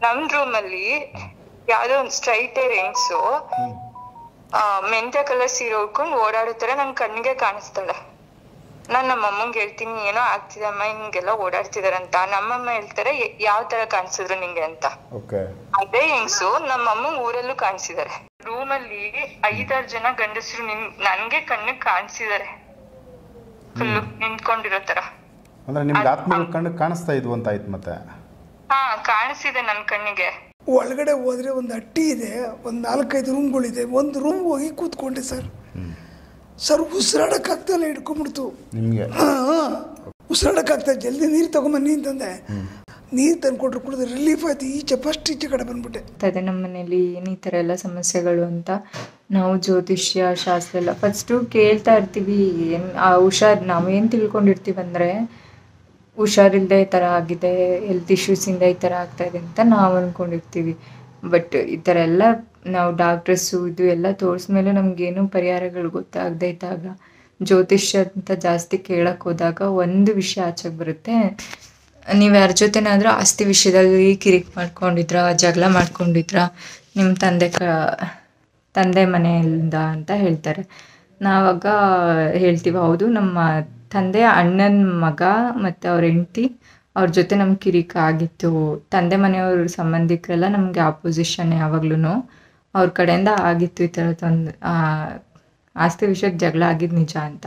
ನಮ್ ರೂಮಲ್ಲಿ ಯಾವ್ದೋ ಒಂದ್ ಸ್ಟ್ರೈಟ್ ಏರ್ ಹೆಂಗ್ಸು ಮೆಂತ್ಯ ಕಲರ್ ಸೀರೆ ಉಟ್ಕೊಂಡು ಓಡಾಡುತ್ತಾರೆ, ನನ್ ಕಣ್ಣಿಗೆ ಕಾಣಿಸ್ತಾಳೆ. ನಾನ್ ನಮ್ಮಮ್ಮಂಗೆ ಹೇಳ್ತೀನಿ ಏನೋ ಆಗ್ತಿದಮ್ಮ ಹಿಂಗೆಲ್ಲ ಓಡಾಡ್ತಿದಾರಂತ. ನಮ್ಮಮ್ಮ ಹೇಳ್ತಾರೆ ಯಾವ ತರ ಕಾಣಿಸಿದ್ರು ನಿಂಗೆ ಅಂತ. ಅದೇ ಹೆಂಗ್ಸು ನಮ್ಮಮ್ಮ ಊರಲ್ಲೂ ಕಾಣಿಸಿದಾರೆ. ರೂಮಲ್ಲಿ 5-6 ಜನ ಗಂಡಸರು ನನ್ಗೆ ಕಣ್ಣಿಗೆ ಕಾಣಿಸಿದಾರೆ, ಫುಲ್ಲು ನಿಂತ್ಕೊಂಡಿರೋ ತರ. ಅಂದ್ರೆ ನಿಮ್ಗೆ ಆತ್ಮಗಳು ಕಣ್ಣಿಗೆ ಕಾಣಿಸ್ತಾ ಇದ್ವು ಅಂತ ಆಯ್ತು. ಮತ್ತೆ ಹಾ, ಕಾಣಿಸಿದೆ ನನ್ ಕಣ್ಣಿಗೆ. ಒಳಗಡೆ ಹೋದ್ರೆ ಒಂದು ಅಟ್ಟಿ ಇದೆ, ಒಂದು 4-5 ರೂಮ್ಗಳಿದೆ. ಒಂದು ರೂಮ್ ಹೋಗಿ ಕೂತ್ಕೊಂಡೆ ಸರ್ ಉಸಿರಾಡಕ್ಕಾಗ್ತಲ್ಲ, ಹಿಡ್ಕೊಂಡ್ಬಿಡ್ತು ನಿಮಗೆ. ಉಸಿರಾಡಕ್ಕಾಗ್ತಾ, ಜಲ್ದಿ ನೀರು ತಗೊಂಬನ್ನಿ ಅಂತಂದೆ. ನೀರು ತಂದ್ಕೊಟ್ರು ಕುಡಿದ್ರೆ ರಿಲೀಫ್ ಆಯ್ತು. ಫಸ್ಟ್ ಈಚೆ ಕಡೆ ಬಂದ್ಬಿಟ್ಟೆ. ಅದೇ ನಮ್ಮ ಮನೇಲಿ ಏನು ಈ ಥರ ಎಲ್ಲ ಸಮಸ್ಯೆಗಳು ಅಂತ ನಾವು ಜ್ಯೋತಿಷ್ಯ ಶಾಸ್ತ್ರ ಎಲ್ಲ ಫಸ್ಟು ಕೇಳ್ತಾ ಇರ್ತೀವಿ. ನಾವೇನು ತಿಳ್ಕೊಂಡಿರ್ತೀವಿ ಅಂದರೆ ಹುಷಾರಿಲ್ಲದೆ ಈ ಥರ ಆಗಿದೆ, ಹೆಲ್ತ್ ಇಶ್ಯೂಸಿಂದ ಈ ಥರ ಆಗ್ತಾಯಿದೆ ಅಂತ ನಾವು ಅಂದ್ಕೊಂಡಿರ್ತೀವಿ. ಬಟ್ ಈ ಥರ ಎಲ್ಲ ನಾವು ಡಾಕ್ಟ್ರಸ್ಸು ಇದು ಎಲ್ಲ ತೋರಿಸ್ಮೇಲೆ ನಮಗೇನು ಪರಿಹಾರಗಳು ಗೊತ್ತಾಗದೇ ಇದ್ದಾಗ ಜ್ಯೋತಿಷ್ಯ ಅಂತ ಜಾಸ್ತಿ ಕೇಳಕ್ಕೆ ಹೋದಾಗ ಒಂದು ವಿಷಯ ಆಚೆಗೆ ಬರುತ್ತೆ. ನೀವು ಯಾರ ಜೊತೆನಾದರೂ ಆಸ್ತಿ ವಿಷಯದಲ್ಲಿ ಕಿರಿಕ್ ಮಾಡ್ಕೊಂಡಿದ್ರ, ಜಗಳ ಮಾಡ್ಕೊಂಡಿದ್ರ, ನಿಮ್ಮ ತಂದೆ ಮನೆಯಿಂದ ಅಂತ ಹೇಳ್ತಾರೆ. ನಾವಾಗ ಹೇಳ್ತೀವಿ ಹೌದು, ನಮ್ಮ ತಂದೆ ಅಣ್ಣನ ಮಗ ಮತ್ತು ಅವ್ರ ಹೆಂಡ್ತಿ ಅವ್ರ ಜೊತೆ ನಮ್ಗೆ ಕಿರಿಕ ಆಗಿತ್ತು. ತಂದೆ ಮನೆಯವ್ರ ಸಂಬಂಧಿಕರೆಲ್ಲ ನಮಗೆ ಆಪೋಸಿಷನ್ ಯಾವಾಗ್ಲೂ. ಅವ್ರ ಕಡೆಯಿಂದ ಆಗಿತ್ತು ಈ ಥರ ಆಸ್ತಿ ವಿಷಯಕ್ಕೆ ಜಗಳ ಆಗಿದ್ದು ನಿಜ ಅಂತ.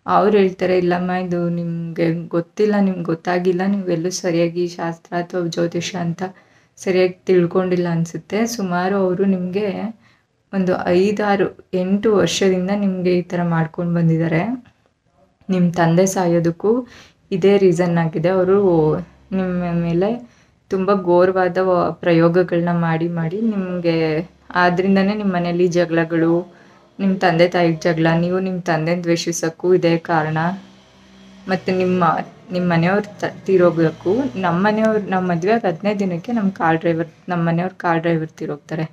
ಅವ್ರು ಹೇಳ್ತಾರೆ ಇಲ್ಲಮ್ಮ ಇದು ನಿಮಗೆ ಗೊತ್ತಿಲ್ಲ, ನಿಮ್ಗೆ ಗೊತ್ತಾಗಿಲ್ಲ, ನೀವೆಲ್ಲೂ ಸರಿಯಾಗಿ ಶಾಸ್ತ್ರ ಅಥವಾ ಜ್ಯೋತಿಷ್ಯ ಅಂತ ಸರಿಯಾಗಿ ತಿಳ್ಕೊಂಡಿಲ್ಲ ಅನಿಸುತ್ತೆ. ಸುಮಾರು ಅವರು ನಿಮಗೆ ಒಂದು 5-6-8 ವರ್ಷದಿಂದ ನಿಮಗೆ ಈ ಥರ ಮಾಡ್ಕೊಂಡು ಬಂದಿದ್ದಾರೆ. ನಿಮ್ಮ ತಂದೆ ಸಾಯೋದಕ್ಕೂ ಇದೇ ರೀಸನ್ ಆಗಿದೆ. ಅವರು ನಿಮ್ಮ ಮೇಲೆ ತುಂಬ ಘೋರವಾದ ಪ್ರಯೋಗಗಳನ್ನ ಮಾಡಿ ನಿಮಗೆ ಆದ್ರಿಂದನೇ ನಿಮ್ಮ ಮನೇಲಿ ಜಗಳಗಳು, ನಿಮ್ಮ ತಂದೆ ತಾಯಿಗೆ ಜಗಳ, ನೀವು ನಿಮ್ಮ ತಂದೆನ ದ್ವೇಷಿಸೋಕ್ಕೂ ಇದೇ ಕಾರಣ. ಮತ್ತು ನಿಮ್ಮ ಮನೆಯವ್ರು ತೀರೋಗೋಕ್ಕೂ ನಮ್ಮ ಮದುವೆಗೆ 15 ದಿನಕ್ಕೆ ನಮ್ಮ ಮನೆಯವ್ರ ಕಾರ್ ಡ್ರೈವರ್ ತೀರೋಗ್ತಾರೆ.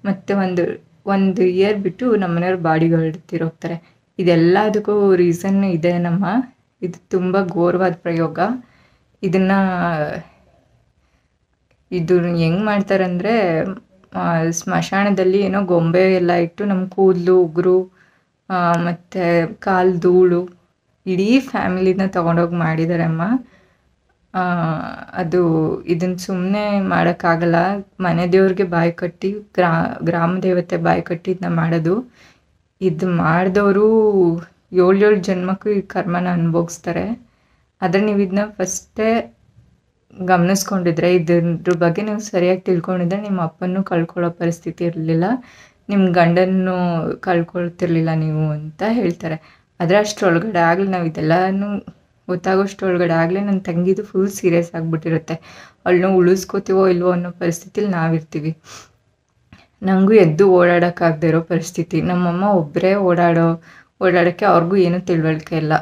ಮತ್ತು ಒಂದು ಇಯರ್ ಬಿಟ್ಟು ನಮ್ಮ ಮನೆಯವ್ರ ಬಾಡಿ ಗಾರ್ಡ್ ತೀರೋಗ್ತಾರೆ. ಇದೆಲ್ಲದಕ್ಕೂ ರೀಸನ್ ಇದೆ ಇದು ತುಂಬ ಘೋರವಾದ ಪ್ರಯೋಗ. ಇದು ಹೆಂಗೆ ಮಾಡ್ತಾರಂದರೆ ಸ್ಮಶಾನದಲ್ಲಿ ಏನೋ ಗೊಂಬೆ ಎಲ್ಲ ಇಟ್ಟು ನಮ್ಮ ಕೂದಲು, ಉಗುರು ಮತ್ತು ಕಾಲು ಧೂಳು ಇಡೀ ಫ್ಯಾಮಿಲಿನ ತೊಗೊಂಡೋಗಿ ಮಾಡಿದ್ದಾರೆ ಅಮ್ಮ. ಇದನ್ನು ಸುಮ್ಮನೆ ಮಾಡೋಕ್ಕಾಗಲ್ಲ. ಮನೆ ದೇವ್ರಿಗೆ ಬಾಯಿ ಕಟ್ಟಿ, ಗ್ರಾಮ ದೇವತೆ ಬಾಯಿ ಕಟ್ಟಿ ಇದನ್ನ ಮಾಡೋದು. ಇದು ಮಾಡಿದವರು 7 ಜನ್ಮಕ್ಕೂ ಈ ಕರ್ಮನ ಅನುಭವಿಸ್ತಾರೆ. ಆದರೆ ನೀವು ಇದನ್ನ ಫಸ್ಟೇ ಗಮನಿಸ್ಕೊಂಡಿದ್ರೆ, ಇದ್ರ ಬಗ್ಗೆ ನೀವು ಸರಿಯಾಗಿ ತಿಳ್ಕೊಂಡಿದ್ರೆ ನಿಮ್ಮ ಅಪ್ಪನೂ ಕಳ್ಕೊಳ್ಳೋ ಪರಿಸ್ಥಿತಿ ಇರಲಿಲ್ಲ, ನಿಮ್ಮ ಗಂಡನ್ನು ಕಳ್ಕೊಳ್ತಿರ್ಲಿಲ್ಲ ನೀವು ಅಂತ ಹೇಳ್ತಾರೆ. ಆದರೆ ಅಷ್ಟರೊಳಗಡೆ ಆಗಲಿ ನಾವು ಇದೆಲ್ಲನೂ ಗೊತ್ತಾಗೋಷ್ಟರೊಳಗಡೆ ಆಗಲೇ ನನ್ನ ತಂಗಿದು ಫುಲ್ ಸೀರಿಯಸ್ ಆಗಿಬಿಟ್ಟಿರುತ್ತೆ. ಅವಳನ್ನ ಉಳಿಸ್ಕೋತೀವೋ ಇಲ್ವೋ ಅನ್ನೋ ಪರಿಸ್ಥಿತಿಲಿ ನಾವಿರ್ತೀವಿ. ನನಗೂ ಎದ್ದು ಓಡಾಡೋಕ್ಕಾಗದೇ ಇರೋ ಪರಿಸ್ಥಿತಿ. ನಮ್ಮಮ್ಮ ಒಬ್ಬರೇ ಓಡಾಡೋಕ್ಕೆ ಅವ್ರಿಗೂ ಏನೂ ತಿಳುವಳಿಕೆ ಇಲ್ಲ.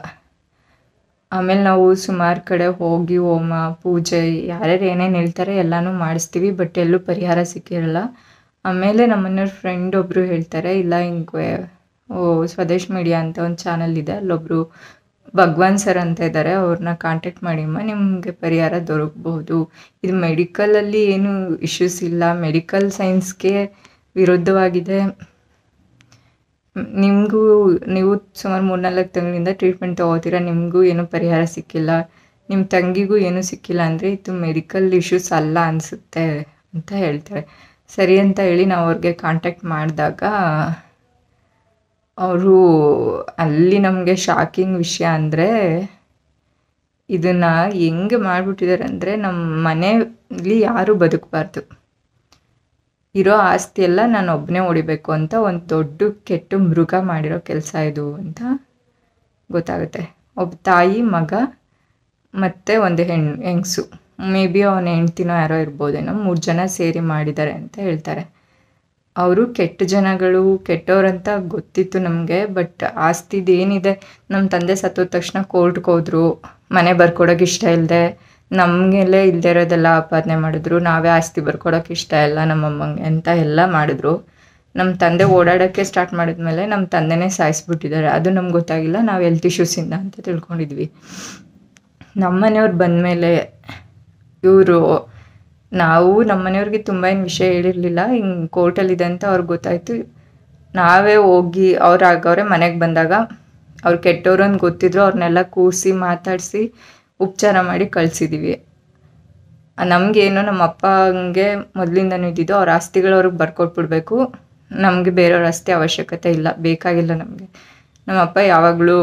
ಆಮೇಲೆ ನಾವು ಸುಮಾರು ಕಡೆ ಹೋಗಿ ಹೋಮ ಪೂಜೆ ಯಾರ್ಯಾರು ಏನೇನು ಹೇಳ್ತಾರೆ ಎಲ್ಲನೂ ಮಾಡಿಸ್ತೀವಿ. ಬಟ್ ಎಲ್ಲೂ ಪರಿಹಾರ ಸಿಕ್ಕಿರಲ್ಲ. ಆಮೇಲೆ ನಮ್ಮನೆಯವ್ರ ಫ್ರೆಂಡ್ ಒಬ್ಬರು ಹೇಳ್ತಾರೆ, ಇಲ್ಲ ಹಿಂಗೆ ಸ್ವದೇಶ್ ಮೀಡಿಯಾ ಅಂತ ಒಂದು ಚಾನಲ್ ಇದೆ, ಅಲ್ಲೊಬ್ಬರು ಭಗವಾನ್ ಸರ್ ಅಂತ ಇದ್ದಾರೆ, ಅವ್ರನ್ನ ಕಾಂಟ್ಯಾಕ್ಟ್ ಮಾಡಿಮ್ಮ, ನಿಮಗೆ ಪರಿಹಾರ ದೊರಕಬಹುದು. ಇದು ಮೆಡಿಕಲಲ್ಲಿ ಏನು ಇಶ್ಯೂಸ್ ಇಲ್ಲ, ಮೆಡಿಕಲ್ ಸೈನ್ಸ್ಗೆ ವಿರುದ್ಧವಾಗಿದೆ. ನೀವು ಸುಮಾರು 3-4 ತಿಂಗಳಿಂದ ಟ್ರೀಟ್ಮೆಂಟ್ ತೊಗೋತೀರ, ನಿಮಗೂ ಏನೂ ಪರಿಹಾರ ಸಿಕ್ಕಿಲ್ಲ, ನಿಮ್ಮ ತಂಗಿಗೂ ಏನೂ ಸಿಕ್ಕಿಲ್ಲ ಅಂದರೆ ಇದು ಮೆಡಿಕಲ್ ಇಶ್ಯೂಸ್ ಅಲ್ಲ ಅನಿಸುತ್ತೆ ಅಂತ ಹೇಳ್ತಾರೆ. ಸರಿ ಅಂತ ಹೇಳಿ ನಾವು ಅವ್ರಿಗೆ ಕಾಂಟ್ಯಾಕ್ಟ್ ಮಾಡಿದಾಗ ಅವರು ಅಲ್ಲಿ ನಮಗೆ ಶಾಕಿಂಗ್ ವಿಷಯ ಅಂದರೆ ಇದನ್ನು ಹೆಂಗೆ ಮಾಡಿಬಿಟ್ಟಿದ್ದಾರೆ ಅಂದರೆ, ನಮ್ಮ ಮನೆಯಲ್ಲಿ ಯಾರೂ ಬದುಕಬಾರ್ದು, ಇರೋ ಆಸ್ತಿ ಎಲ್ಲ ನಾನು ಒಬ್ಬನೇ ಹೊಡಿಬೇಕು ಅಂತ ಒಂದು ದೊಡ್ಡ ಕೆಟ್ಟ ಮೃಗ ಮಾಡಿರೋ ಕೆಲಸ ಇದು ಅಂತ ಗೊತ್ತಾಗುತ್ತೆ. ಒಬ್ಬ ತಾಯಿ, ಮಗ ಮತ್ತು ಒಂದು ಹೆಂಗಸು, ಮೇ ಬಿ ಅವನ ಹೆಂಡ್ತಿನೋ ಯಾರೋ ಇರ್ಬೋದೇನೋ, 3 ಜನ ಸೇರಿ ಮಾಡಿದ್ದಾರೆ ಅಂತ ಹೇಳ್ತಾರೆ. ಅವರು ಕೆಟ್ಟವರಂತ ಗೊತ್ತಿತ್ತು ನಮಗೆ. ಬಟ್ ಆಸ್ತಿದೇನಿದೆ, ನಮ್ಮ ತಂದೆ ಸತ್ತೋದ ತಕ್ಷಣ ಕೋರ್ಟ್ಗೆ ಹೋದ್ರು, ಮನೆ ಬರ್ಕೊಡೋಕೆ ಇಷ್ಟ ಇಲ್ಲದೆ ನಮಗೆಲ್ಲೇ ಇಲ್ಲದೆ ಇರೋದೆಲ್ಲ ಆಪಾದನೆ ಮಾಡಿದ್ರು, ನಾವೇ ಆಸ್ತಿ ಬರ್ಕೊಡೋಕೆ ಇಷ್ಟ ಇಲ್ಲ ನಮ್ಮಮ್ಮಂಗೆ ಅಂತ ಎಲ್ಲ ಮಾಡಿದ್ರು. ನಮ್ಮ ತಂದೆ ಓಡಾಡೋಕ್ಕೆ ಸ್ಟಾರ್ಟ್ ಮಾಡಿದ್ಮೇಲೆ ನಮ್ಮ ತಂದೆನೇ ಸಾಯಿಸ್ಬಿಟ್ಟಿದ್ದಾರೆ. ಅದು ನಮ್ಗೆ ಗೊತ್ತಾಗಿಲ್ಲ, ನಾವು ಹೆಲ್ತ್ ಇಶ್ಯೂಸಿಂದ ಅಂತ ತಿಳ್ಕೊಂಡಿದ್ವಿ. ನಮ್ಮ ಮನೆಯವ್ರು ಬಂದಮೇಲೆ ಇವರು ನಾವು ನಮ್ಮ ಮನೆಯವ್ರಿಗೆ ತುಂಬ ಏನು ವಿಷಯ ಹೇಳಿರಲಿಲ್ಲ. ಹಿಂಗೆ ಕೋರ್ಟಲ್ಲಿದೆ ಅಂತ ಅವ್ರಿಗೆ ಗೊತ್ತಾಯಿತು. ನಾವೇ ಹೋಗಿ ಅವರೇ ಮನೆಗೆ ಬಂದಾಗ ಅವ್ರು ಕೆಟ್ಟವರು ಅಂತ ಗೊತ್ತಿದ್ರು. ಅವ್ರನ್ನೆಲ್ಲ ಕೂರಿಸಿ ಮಾತಾಡಿಸಿ ಉಪಚಾರ ಮಾಡಿ ಕಳಿಸಿದ್ದೀವಿ. ನಮಗೇನು ನಮ್ಮ ಅಪ್ಪಂಗೆ ಮೊದಲಿಂದನೂ ಇದ್ದಿದ್ದು ಅವ್ರ ಆಸ್ತಿಗಳು ಅವ್ರಿಗೆ ಬರ್ಕೊಟ್ಬಿಡ್ಬೇಕು. ನಮಗೆ ಬೇರೆಯವ್ರ ಆಸ್ತಿ ಅವಶ್ಯಕತೆ ಇಲ್ಲ, ಬೇಕಾಗಿಲ್ಲ ನಮಗೆ. ನಮ್ಮ ಅಪ್ಪ ಯಾವಾಗಲೂ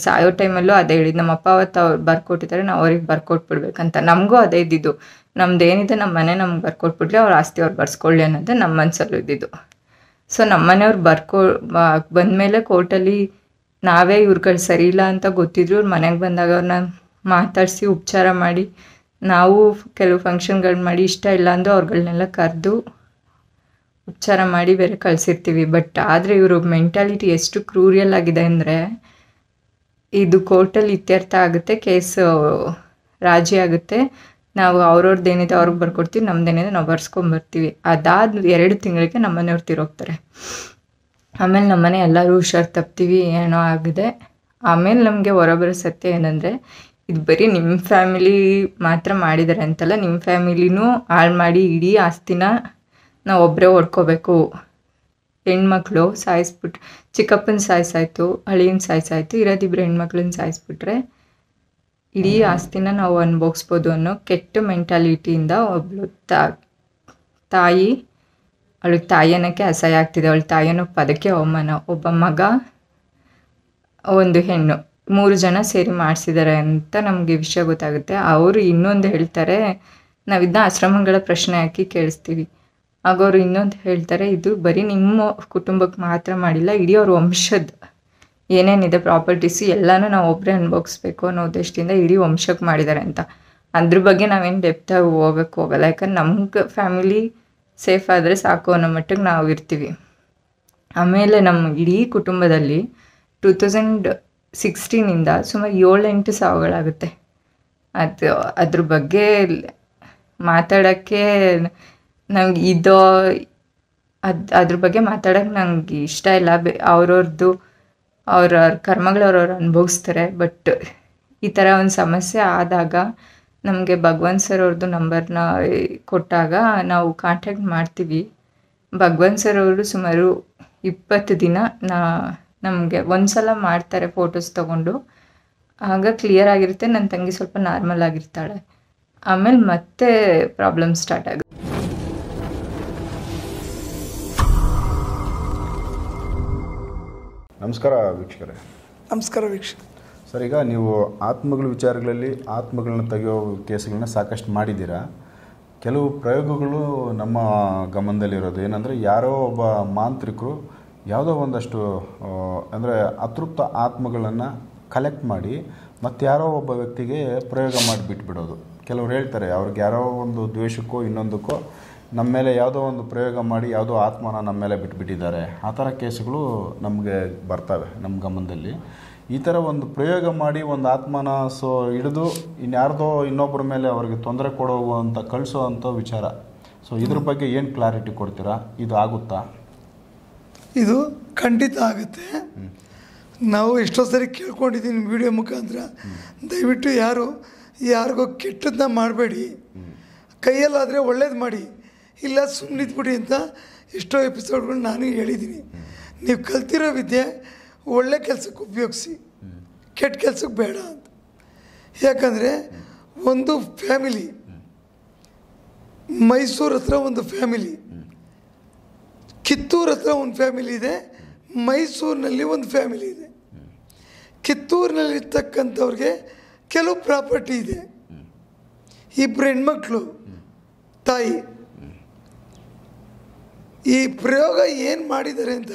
ಸಾಯೋ ಟೈಮಲ್ಲೂ ಅದೇ ಹೇಳಿದ್ದು. ನಮ್ಮ ಅಪ್ಪ ಅವತ್ತು ಅವ್ರು ಬರ್ಕೊಟ್ಟಿದ್ದಾರೆ, ನಾವು ಅವ್ರಿಗೆ ಬರ್ಕೊಟ್ಬಿಡ್ಬೇಕಂತ. ನಮಗೂ ಅದೇ ಇದ್ದಿದ್ದು. ನಮ್ದೇನಿದೆ ನಮ್ಮ ಮನೆ ನಮ್ಗೆ ಬರ್ಕೊಟ್ಬಿಟ್ರೆ ಅವ್ರ ಆಸ್ತಿ ಅವ್ರು ಬರ್ಸ್ಕೊಳ್ಳಿ ಅನ್ನೋದು ನಮ್ಮ ಮನಸ್ಸಲ್ಲೂ ಇದ್ದಿದ್ದು. ಸೊ ನಮ್ಮ ಮನೆಯವ್ರು ಬಂದಮೇಲೆ ಕೋರ್ಟಲ್ಲಿ ನಾವೇ ಇವ್ರುಗಳು ಸರಿ ಇಲ್ಲ ಅಂತ ಗೊತ್ತಿದ್ರು. ಇವ್ರು ಮನೆಗೆ ಬಂದಾಗ ಅವ್ರನ್ನ ಮಾತಾಡಿಸಿ ಉಪಚಾರ ಮಾಡಿ, ನಾವು ಕೆಲವು ಫಂಕ್ಷನ್ಗಳು ಮಾಡಿ ಇಷ್ಟ ಇಲ್ಲ ಅಂದರೂ ಅವ್ರುಗಳನ್ನೆಲ್ಲ ಕರೆದು ಉಪಚಾರ ಮಾಡಿ ಬೇರೆ ಕಳಿಸಿರ್ತೀವಿ. ಬಟ್ ಆದರೆ ಇವರು ಮೆಂಟಾಲಿಟಿ ಎಷ್ಟು ಕ್ರೂರಿಯಲ್ ಆಗಿದೆ ಅಂದರೆ, ಇದು ಕೋರ್ಟಲ್ಲಿ ಇತ್ಯರ್ಥ ಆಗುತ್ತೆ, ಕೇಸು ರಾಜಿ ಆಗುತ್ತೆ, ನಾವು ಅವ್ರವ್ರದ್ದು ಏನಿದೆ ಅವ್ರಿಗೆ ಬರ್ಕೊಡ್ತೀವಿ, ನಮ್ದೇನಿದೆ ನಾವು ಬರ್ಸ್ಕೊಂಬರ್ತೀವಿ. ಅದಾದ 2 ತಿಂಗಳಿಗೆ ನಮ್ಮ ಮನೆಯವ್ರು ತೀರೋಗ್ತಾರೆ. ಆಮೇಲೆ ನಮ್ಮನೆ ಎಲ್ಲರೂ ಹುಷಾರು ತಪ್ತೀವಿ, ಏನೋ ಆಗಿದೆ. ಆಮೇಲೆ ನಮಗೆ ಹೊರಬರೋ ಸತ್ಯ ಏನಂದರೆ, ಇದು ಬರೀ ನಿಮ್ಮ ಫ್ಯಾಮಿಲಿ ಮಾತ್ರ ಮಾಡಿದ್ದಾರೆ ಅಂತಲ್ಲ, ನಿಮ್ಮ ಫ್ಯಾಮಿಲಿನೂ ಹಾಳು ಮಾಡಿ ಇಡೀ ಆಸ್ತಿನ ನಾವು ಒಬ್ಬರೇ ಹೊಡ್ಕೋಬೇಕು. ಹೆಣ್ಮಕ್ಳು ಸಾಯಿಸ್ಬಿಟ್ರೆ, ಚಿಕ್ಕಪ್ಪನ ಸಾಯಿಸಾಯ್ತು, ಅಳಿಯನ ಸಾಯಿಸಾಯ್ತು, ಇರೋದಿಬ್ರು ಹೆಣ್ಮಕ್ಳನ್ನ ಸಾಯಿಸ್ಬಿಟ್ರೆ ಇಡೀ ಆಸ್ತಿನ ನಾವು ಅನುಭವಿಸ್ಬೋದು ಅನ್ನೋ ಕೆಟ್ಟ ಮೆಂಟಾಲಿಟಿಯಿಂದ ಒಬ್ಬಳು ತಾಯಿ, ಅವಳಿಗೆ ತಾಯಿ ಅನ್ನೋಕ್ಕೆ ಅಸಹ್ಯ ಆಗ್ತಿದೆ. ಅವಳ ತಾಯಿ ಅನ್ನೋ ಪದಕ್ಕೆ ಅವಮಾನ. ಒಬ್ಬ ಮಗ, ಒಂದು ಹೆಣ್ಣು, 3 ಜನ ಸೇರಿ ಮಾಡಿಸಿದ್ದಾರೆ ಅಂತ ನಮಗೆ ವಿಷಯ ಗೊತ್ತಾಗುತ್ತೆ. ಅವರು ಇನ್ನೊಂದು ಹೇಳ್ತಾರೆ, ನಾವಿದ್ದ ಆಶ್ರಮಗಳ ಪ್ರಶ್ನೆ ಹಾಕಿ ಕೇಳಿಸ್ತೀವಿ. ಆಗ ಅವರು ಇನ್ನೊಂದು ಹೇಳ್ತಾರೆ, ಇದು ಬರೀ ನಿಮ್ಮ ಕುಟುಂಬಕ್ಕೆ ಮಾತ್ರ ಮಾಡಿಲ್ಲ, ಇಡೀ ಅವ್ರ ವಂಶದ ಏನೇನಿದೆ ಪ್ರಾಪರ್ಟೀಸು ಎಲ್ಲನೂ ನಾವು ಒಬ್ಬರೇ ಅನುಭವಿಸ್ಬೇಕು ಅನ್ನೋ ಉದ್ದೇಶದಿಂದ ಇಡೀ ವಂಶಕ್ಕೆ ಮಾಡಿದ್ದಾರೆ ಅಂತ. ಅದ್ರ ಬಗ್ಗೆ ನಾವೇನು ಡೆಪ್ತಾಗಿ ಹೋಗೋಲ್ಲ. ಯಾಕಂದ್ರೆ ನಮ್ಗೆ ಫ್ಯಾಮಿಲಿ ಸೇಫ್ ಆದರೆ ಸಾಕು ಅನ್ನೋ ಮಟ್ಟಿಗೆ ನಾವು ಇರ್ತೀವಿ. ಆಮೇಲೆ ನಮ್ಮ ಇಡೀ ಕುಟುಂಬದಲ್ಲಿ 2016ಇಂದ ಸುಮಾರು 7-8 ಸಾವುಗಳಾಗುತ್ತೆ. ಅದ್ರ ಬಗ್ಗೆ ಮಾತಾಡೋಕ್ಕೆ ನಂಗೆ ಅದ್ರ ಬಗ್ಗೆ ಮಾತಾಡೋಕ್ಕೆ ನಂಗೆ ಇಷ್ಟ ಇಲ್ಲ. ಅವ್ರವ್ರದ್ದು ಅವ್ರ ಕರ್ಮಗಳು ಅವ್ರವ್ರು ಅನುಭವಿಸ್ತಾರೆ. ಬಟ್ ಈ ಥರ ಒಂದು ಸಮಸ್ಯೆ ಆದಾಗ ನಮಗೆ ಭಗವಂತ ಸರ್ ಅವ್ರದ್ದು ನಂಬರ್ನ ಕೊಟ್ಟಾಗ ನಾವು ಕಾಂಟ್ಯಾಕ್ಟ್ ಮಾಡ್ತೀವಿ. ಭಗವಂತ ಸರ್ ಅವರು ಸುಮಾರು 20 ದಿನ ನಮಗೆ ಒಂದು ಸಲ ಮಾಡ್ತಾರೆ ಫೋಟೋಸ್ ತೊಗೊಂಡು. ಆಗ ಕ್ಲಿಯರ್ ಆಗಿರುತ್ತೆ, ನನ್ನ ತಂಗಿ ಸ್ವಲ್ಪ ನಾರ್ಮಲ್ ಆಗಿರ್ತಾಳೆ. ಆಮೇಲೆ ಮತ್ತೆ ಪ್ರಾಬ್ಲಮ್ ಸ್ಟಾರ್ಟ್ ಆಗುತ್ತೆ. ನಮಸ್ಕಾರ ವೀಕ್ಷಕರೇ. ನಮಸ್ಕಾರ ವೀಕ್ಷಕ. ಸರ್, ಈಗ ನೀವು ಆತ್ಮಗಳ ವಿಚಾರಗಳಲ್ಲಿ ಆತ್ಮಗಳನ್ನ ತೆಗೆಯೋ ಕೇಸ್ಗಳನ್ನ ಸಾಕಷ್ಟು ಮಾಡಿದ್ದೀರಾ. ಕೆಲವು ಪ್ರಯೋಗಗಳು ನಮ್ಮ ಗಮನದಲ್ಲಿರೋದು ಏನಂದರೆ, ಯಾರೋ ಒಬ್ಬ ಮಾಂತ್ರಿಕರು ಯಾವುದೋ ಒಂದಷ್ಟು ಅಂದರೆ ಅತೃಪ್ತ ಆತ್ಮಗಳನ್ನು ಕಲೆಕ್ಟ್ ಮಾಡಿ ಮತ್ತು ಯಾರೋ ಒಬ್ಬ ವ್ಯಕ್ತಿಗೆ ಪ್ರಯೋಗ ಮಾಡಿ ಬಿಟ್ಬಿಡೋದು. ಕೆಲವ್ರು ಹೇಳ್ತಾರೆ, ಅವ್ರಿಗೆ ಯಾರೋ ಒಂದು ದ್ವೇಷಕ್ಕೋ ಇನ್ನೊಂದಕ್ಕೋ ನಮ್ಮ ಮೇಲೆ ಯಾವುದೋ ಒಂದು ಪ್ರಯೋಗ ಮಾಡಿ ಯಾವುದೋ ಆತ್ಮನ ನಮ್ಮ ಮೇಲೆ ಬಿಟ್ಬಿಟ್ಟಿದ್ದಾರೆ. ಆ ಥರ ಕೇಸುಗಳು ನಮಗೆ ಬರ್ತವೆ ನಮ್ಮ ಗಮನದಲ್ಲಿ. ಈ ಥರ ಒಂದು ಪ್ರಯೋಗ ಮಾಡಿ ಒಂದು ಆತ್ಮನ ಹಿಡಿದು ಇನ್ಯಾರ್ದೋ ಇನ್ನೊಬ್ಬರ ಮೇಲೆ ಅವ್ರಿಗೆ ತೊಂದರೆ ಕೊಡುವಂಥ ಕಳಿಸೋ ಅಂಥ ವಿಚಾರ. ಸೊ ಇದ್ರ ಬಗ್ಗೆ ಏನು ಕ್ಲಾರಿಟಿ ಕೊಡ್ತೀರಾ? ಇದು ಆಗುತ್ತಾ? ಇದು ಖಂಡಿತ ಆಗುತ್ತೆ. ನಾವು ಎಷ್ಟೋ ಸರಿ ಕೇಳ್ಕೊಂಡಿದ್ದೀನಿ ವಿಡಿಯೋ ಮುಖಾಂತರ, ದಯವಿಟ್ಟು ಯಾರಿಗೋ ಕೆಟ್ಟದನ್ನ ಮಾಡಬೇಡಿ, ಕೈಯಲ್ಲಾದರೆ ಒಳ್ಳೇದು ಮಾಡಿ, ಇಲ್ಲ ಸುಮ್ಮನಿದ್ಬಿಡಿ ಅಂತ ಎಷ್ಟೋ ಎಪಿಸೋಡ್ಗಳು ನಾನು ಹೇಳಿದ್ದೀನಿ. ನೀವು ಕಲ್ತಿರೋ ವಿದ್ಯೆ ಒಳ್ಳೆ ಕೆಲಸಕ್ಕೆ ಉಪಯೋಗಿಸಿ, ಕೆಟ್ಟ ಕೆಲಸಕ್ಕೆ ಬೇಡ ಅಂತ. ಯಾಕಂದರೆ ಒಂದು ಫ್ಯಾಮಿಲಿ, ಮೈಸೂರು ಹತ್ರ ಒಂದು ಫ್ಯಾಮಿಲಿ, ಕಿತ್ತೂರು ಹತ್ರ ಒಂದು ಫ್ಯಾಮಿಲಿ ಇದೆ, ಮೈಸೂರಿನಲ್ಲಿ ಒಂದು ಫ್ಯಾಮಿಲಿ ಇದೆ. ಕಿತ್ತೂರಿನಲ್ಲಿರ್ತಕ್ಕಂಥವ್ರಿಗೆ ಕೆಲವು ಪ್ರಾಪರ್ಟಿ ಇದೆ. 2 ಹೆಣ್ಮಕ್ಳು, ತಾಯಿ. ಈ ಪ್ರಯೋಗ ಏನು ಮಾಡಿದ್ದಾರೆ ಅಂತ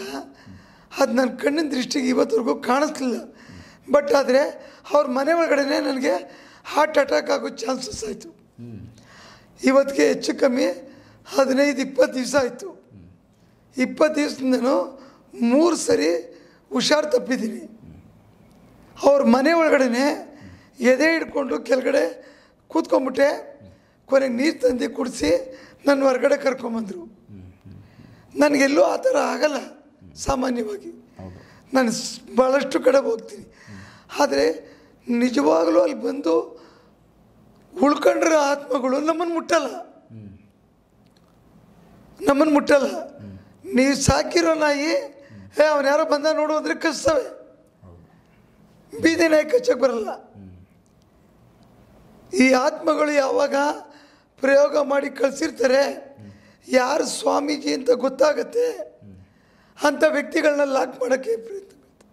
ಅದು ನನ್ನ ಕಣ್ಣಿನ ದೃಷ್ಟಿಗೆ ಇವತ್ತವರೆಗೂ ಕಾಣಿಸ್ಲಿಲ್ಲ. ಬಟ್ ಆದರೆ ಅವ್ರ ಮನೆ ಒಳಗಡೆ ನನಗೆ ಹಾರ್ಟ್ ಅಟ್ಯಾಕ್ ಆಗೋ ಚಾನ್ಸಸ್ ಆಯಿತು. ಇವತ್ತಿಗೆ ಹೆಚ್ಚು ಕಮ್ಮಿ 15-20 ದಿವಸ ಆಯಿತು. 20 ದಿವಸದಿಂದನೂ 3 ಸರಿ ಹುಷಾರು ತಪ್ಪಿದ್ದೀನಿ. ಅವ್ರ ಮನೆ ಒಳಗಡೆ ಎದೆ ಹಿಡ್ಕೊಂಡು ಕೆಳಗಡೆ ಕೂತ್ಕೊಂಡ್ಬಿಟ್ಟೆ. ಕೊನೆಗೆ ನೀರು ತಂದು ಕುಡಿಸಿ ನನ್ನ ಹೊರಗಡೆ ಕರ್ಕೊಂಬಂದರು. ನನಗೆಲ್ಲೂ ಆ ಥರ ಆಗಲ್ಲ ಸಾಮಾನ್ಯವಾಗಿ. ನಾನು ಭಾಳಷ್ಟು ಕಡೆ ಹೋಗ್ತೀನಿ. ಆದರೆ ನಿಜವಾಗಲೂ ಅಲ್ಲಿ ಬಂದು ಉಳ್ಕೊಂಡ್ರೆ ಆತ್ಮಗಳು ನಮ್ಮನ್ನು ಮುಟ್ಟಲ್ಲ. ನಮ್ಮನ್ನು ಮುಟ್ಟಲ್ಲ. ನೀವು ಸಾಕಿರೋ ನಾಯಿ ಅವನು ಯಾರೋ ಬಂದ ನೋಡು ಅಂದರೆ ಕಚ್ತವೆ, ಬೀದಿ ನಾಯಿ ಕಚ್ಚಕ್ಕೆ ಬರಲ್ಲ. ಈ ಆತ್ಮಗಳು ಯಾವಾಗ ಪ್ರಯೋಗ ಮಾಡಿ ಕಳಿಸಿರ್ತಾರೆ, ಯಾರು ಸ್ವಾಮೀಜಿ ಅಂತ ಗೊತ್ತಾಗತ್ತೆ ಅಂಥ ವ್ಯಕ್ತಿಗಳನ್ನ ಲಾಕ್ ಮಾಡೋಕ್ಕೆ ಪ್ರಯತ್ನ ಮಾಡ್ತಾರೆ.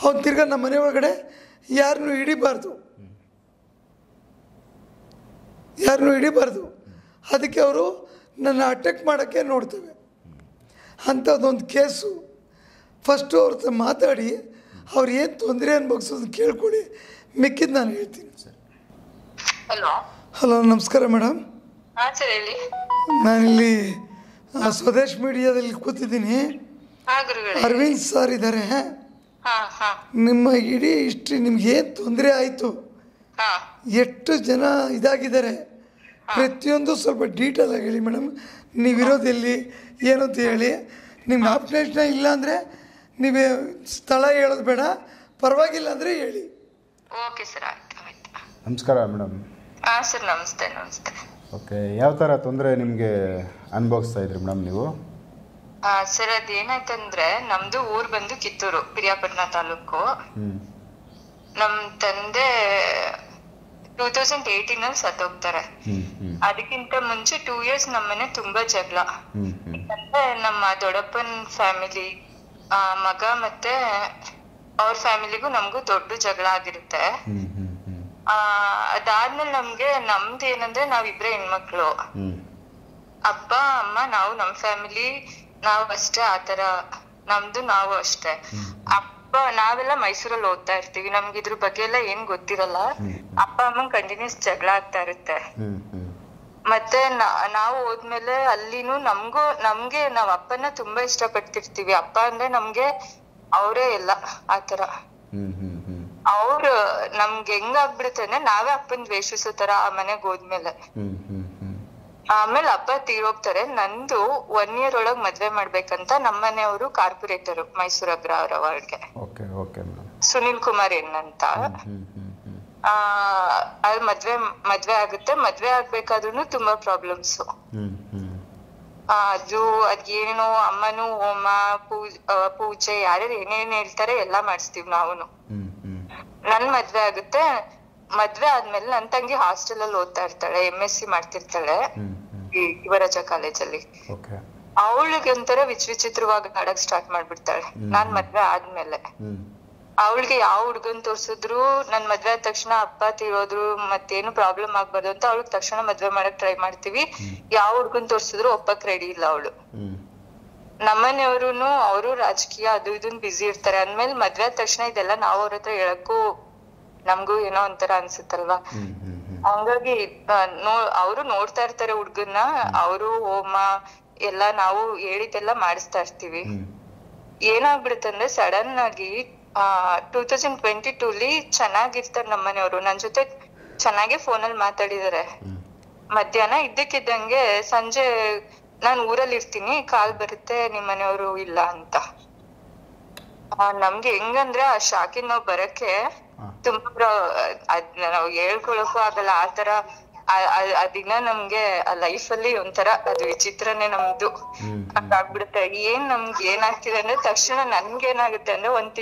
ಅವ್ನು ತಿರ್ಗಾ ನಮ್ಮ ಮನೆ ಒಳಗಡೆ ಯಾರನ್ನೂ ಹಿಡಿಬಾರ್ದು. ಅದಕ್ಕೆ ಅವರು ನನ್ನ ಅಟ್ಯಾಕ್ ಮಾಡೋಕ್ಕೆ ನೋಡ್ತೇವೆ. ಅಂಥದ್ದೊಂದು ಕೇಸು. ಫಸ್ಟು ಅವ್ರ ಹತ್ರ ಮಾತಾಡಿ ಅವ್ರು ಏನು ತೊಂದರೆ ಅನ್ಭವಿಸೋದು ಕೇಳ್ಕೊಳ್ಳಿ, ಮಿಕ್ಕಿದ್ದು ನಾನು ಹೇಳ್ತೀನಿ. ಹಲೋ, ನಮಸ್ಕಾರ ಮೇಡಮ್. ನಾನಿಲ್ಲಿ ಸ್ವದೇಶ್ ಮೀಡಿಯಾದಲ್ಲಿ ಕೂತಿದ್ದೀನಿ. ಅರವಿಂದ್ ಸರ್ ಇದ್ದಾರೆ. ನಿಮ್ಮ ಇಡೀ ಹಿಸ್ಟ್ರಿ, ನಿಮ್ಗೆ ಏನು ತೊಂದರೆ ಆಯಿತು, ಎಷ್ಟು ಜನ ಇದಾಗಿದ್ದಾರೆ, ಪ್ರತಿಯೊಂದು ಸ್ವಲ್ಪ ಡೀಟೇಲ್ ಆಗಿ ಹೇಳಿ ಮೇಡಮ್. ನೀವಿರೋದೆಲ್ಲಿ ಏನು ಅಂತ ಹೇಳಿ. ನಿಮ್ಗೆ ಆಪ್ಷನ್ ಇಲ್ಲ ಅಂದರೆ ನೀವೇ ಸ್ಥಳ ಹೇಳೋದು ಬೇಡ, ಪರವಾಗಿಲ್ಲ ಅಂದರೆ ಹೇಳಿ. ಓಕೆ ಸರ್, ಆಯ್ತು. ನಮಸ್ಕಾರ ಮೇಡಮ್. ಹಾಂ ಸರ್, ನಮಸ್ತೆ. ಓಕೆ, ಯಾವ ಥರ ತೊಂದರೆ ನಿಮಗೆ ಅನುಭವಿಸ್ತಾ ಇದ್ರಿ ಮೇಡಮ್ ನೀವು? ಸರ್, ಅದೇನಾಯ್ತಂದ್ರೆ ನಮ್ದು ಊರು ಬಂದು ಕಿತ್ತೂರು, ಪಿರಿಯಾಪಟ್ಟಣ ತಾಲೂಕು. ನಮ್ಮ ತಂದೆ 2018 ಸತ್ತೋಗ್ತಾರೆ. ಅದಕ್ಕಿಂತ ಮುಂಚೆ 2 years ನಮ್ಮನೆ ತುಂಬಾ ಜಗಳ. ಯಾಕಂದ್ರೆ ನಮ್ಮ ದೊಡ್ಡಪ್ಪನ ಫ್ಯಾಮಿಲಿ ಮಗ ಮತ್ತೆ ಅವ್ರ ಫ್ಯಾಮಿಲಿಗೂ ನಮ್ಗೂ ದೊಡ್ಡ ಜಗಳ ಆಗಿರುತ್ತೆ. ಅದಾದ್ಮೇಲೆ ನಮ್ದು ಏನಂದ್ರೆ ನಾವಿಬ್ರೆ ಹೆಣ್ಮಕ್ಳು, ಅಪ್ಪ ಅಮ್ಮ, ನಾವು ನಮ್ ಫ್ಯಾಮಿಲಿ ನಾವು ಅಷ್ಟೇ. ಆತರ ನಾವು ಅಷ್ಟೇ. ನಾವೆಲ್ಲ ಮೈಸೂರಲ್ಲಿ ಓದ್ತಾ ಇರ್ತೀವಿ, ನಮ್ಗೆ ಇದ್ರ ಬಗ್ಗೆ ಎಲ್ಲ ಏನ್ ಗೊತ್ತಿರಲ್ಲ. ಅಪ್ಪ ಅಮ್ಮಂಗ್ ಕಂಟಿನ್ಯೂಸ್ ಜಗಳ ಆಗ್ತಾ ಇರುತ್ತೆ. ಮತ್ತೆ ನಾವು ಹೋದ್ಮೇಲೆ ಅಲ್ಲಿನೂ ನಮ್ಗೆ ನಾವ್ ಅಪ್ಪನ ತುಂಬಾ ಇಷ್ಟ ಪಡ್ತಿರ್ತೀವಿ. ಅಪ್ಪ ಅಂದ್ರೆ ನಮ್ಗೆ ಅವರೇ ಎಲ್ಲ. ಆತರ ಅವ್ರು ನಮ್ಗೆ ಹೆಂಗಾಗ್ಬಿಡುತ್ತೆ ಅಂದ್ರೆ ನಾವೇ ಅಪ್ಪನ್ ದ್ವೇಷಿಸೋ ತರ ಆ ಮನೆಗ್ ಹೋದ್ಮೇಲೆ. ಆಮೇಲೆ ಅಪ್ಪ ತೀರೋಗ್ತಾರೆ. ನಂದು 1 year ಒಳಗ್ ಮದ್ವೆ ಮಾಡ್ಬೇಕಂತ ನಮ್ಮನೆಯವರು ಕಾರ್ಪೊರೇಟರ್ ಮೈಸೂರು ಅಗ್ರಹಾರ ವಾರ್ಡ್ಗೆ ಸುನಿಲ್ ಕುಮಾರ್ ಏನಂತ. ಅದ್ ಮದ್ವೆ ಆಗುತ್ತೆ. ಮದ್ವೆ ಆಗ್ಬೇಕಾದ್ರೂ ತುಂಬಾ ಪ್ರಾಬ್ಲಮ್ಸ್. ಅದೇನೋ ಅಮ್ಮನು ಹೋಮ ಪೂಜೆ ಯಾರ್ಯಾರು ಏನೇನ್ ಹೇಳ್ತಾರೆ ಎಲ್ಲಾ ಮಾಡಿಸ್ತೀವಿ ನಾವುನು. ನನ್ ಮದ್ವೆ ಆಗುತ್ತೆ. ಮದ್ವೆ ಆದ್ಮೇಲೆ ನನ್ ತಂಗಿ ಹಾಸ್ಟೆಲ್ ಅಲ್ಲಿ ಓದ್ತಾ ಇರ್ತಾಳೆ, MSc ಮಾಡ್ತಿರ್ತಾಳೆ ಯುವರಾಜ ಕಾಲೇಜಲ್ಲಿ. ಅವಳಿಗೆ ಒಂಥರ ವಿಚಿತ್ರವಾಗಿ ಆಡಕ್ ಸ್ಟಾರ್ಟ್ ಮಾಡ್ಬಿಡ್ತಾಳೆ ನಾನ್ ಮದ್ವೆ ಆದ್ಮೇಲೆ. ಅವಳಿಗೆ ಯಾವ ಹುಡ್ಗನ್ ತೋರ್ಸಿದ್ರು, ನನ್ ಮದ್ವೆ ಆದ ತಕ್ಷಣ ಅಪ್ಪ ತೀರೋದ್ರು, ಮತ್ತೇನು ಪ್ರಾಬ್ಲಮ್ ಆಗ್ಬಾರ್ದು ಅಂತ ಅವಳಿಗೆ ತಕ್ಷಣ ಮದ್ವೆ ಮಾಡಕ್ ಟ್ರೈ ಮಾಡ್ತೀವಿ. ಯಾವ ಹುಡ್ಗನ್ ತೋರ್ಸಿದ್ರು ಒಪ್ಪಕ್ ರೆಡಿ ಇಲ್ಲ ಅವಳು. ನಮ್ಮನೆಯವ್ರುನು ಅವರು ರಾಜಕೀಯ ಅದು ಇದನ್ ಬ್ಯುಸಿ ಇರ್ತಾರೆ. ಅಂದ್ಮೇಲೆ ಮದ್ವೆ ಆದ ತಕ್ಷಣ ಇದೆಲ್ಲ ನಾವ್ ಅವ್ರ ಹತ್ರ ಹೇಳಕ್ಕೂ ನಮ್ಗೂ ಏನೋ ಒಂಥರ ಅನ್ಸುತ್ತಲ್ವಾ. ಹಂಗಾಗಿ ಅವರು ನೋಡ್ತಾ ಇರ್ತಾರೆ ಹುಡ್ಗನ್ನ. ಅವರು ಹೋಮ ಎಲ್ಲಾ ನಾವು ಹೇಳಿದ್ದೆಲ್ಲ ಮಾಡಿಸ್ತಾ ಇರ್ತೀವಿ. ಏನಾಗ್ಬಿಡುತ್ತಂದ್ರೆ ಸಡನ್ ಆಗಿ 2022 ಚೆನ್ನಾಗಿರ್ತಾರೆ ನಮ್ಮನೆಯವರು. ನನ್ ಜೊತೆ ಚೆನ್ನಾಗೆ ಫೋನಲ್ಲಿ ಮಾತಾಡಿದಾರೆ. ಮಧ್ಯಾಹ್ನ ಇದ್ದಕ್ಕಿದ್ದಂಗೆ ಸಂಜೆ ನಾನ್ ಊರಲ್ಲಿ ಇರ್ತೀನಿ, ಕಾಲ್ ಬರುತ್ತೆ ನಿಮ್ಮನೆಯವರು ಇಲ್ಲ ಅಂತ. ನಮ್ಗೆ ಹೆಂಗಂದ್ರೆ ಆ ಶಾಕಿಂಗ್ ನಾವ್ ಬರಕ್ಕೆ ತುಂಬಾ ನಾವ್ ಹೇಳ್ಕೊಳಕ್ಕೂ ಆಗಲ್ಲ. ಆತರ ಆ ದಿನ ನಮ್ಗೆ ಲೈಫ್ ಅಲ್ಲಿ ಒಂಥರ ಅದು ವಿಚಿತ್ರನೇ ನಮ್ದು. ಹಂಗಾಗ್ಬಿಡುತ್ತೆ. ನಮ್ಗೆ ಏನಾಗ್ತಿದೆ ಅಂದ್ರೆ ತಕ್ಷಣ ನನ್ಗೆ ಏನಾಗುತ್ತೆ ಅಂದ್ರೆ ಒಂದ್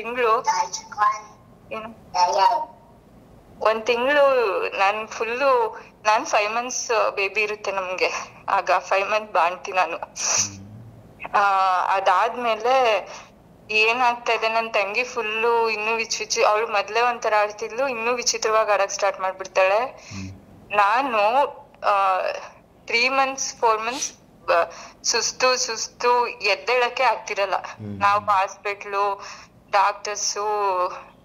ತಿಂಗಳು ನಾನ್ 5 months ಬೇಬಿ ಇರುತ್ತೆ ನಮ್ಗೆ. ಆಗ 5 month ಬಾಣ್ತಿ ನಾನು. ಅದಾದ್ಮೇಲೆ ಏನಾಗ್ತಾ ಇದೆ, ನನ್ ತಂಗಿ ಫುಲ್ಲು ಇನ್ನೂ ಅವಳು ಮೊದ್ಲೇ ಒಂಥರ ಆಡ್ತಿದ್ಲು, ಇನ್ನೂ ವಿಚಿತ್ರವಾಗಿ ಆಡಕ್ ಸ್ಟಾರ್ಟ್ ಮಾಡ್ಬಿಡ್ತಾಳೆ. ನಾನು 3 months 4 months ಸುಸ್ತು ಎದ್ದೇಳಕ್ಕೆ ಆಗ್ತಿರಲ್ಲ. ನಾವು ಹಾಸ್ಪಿಟ್ಲು ಡಾಕ್ಟರ್ಸು,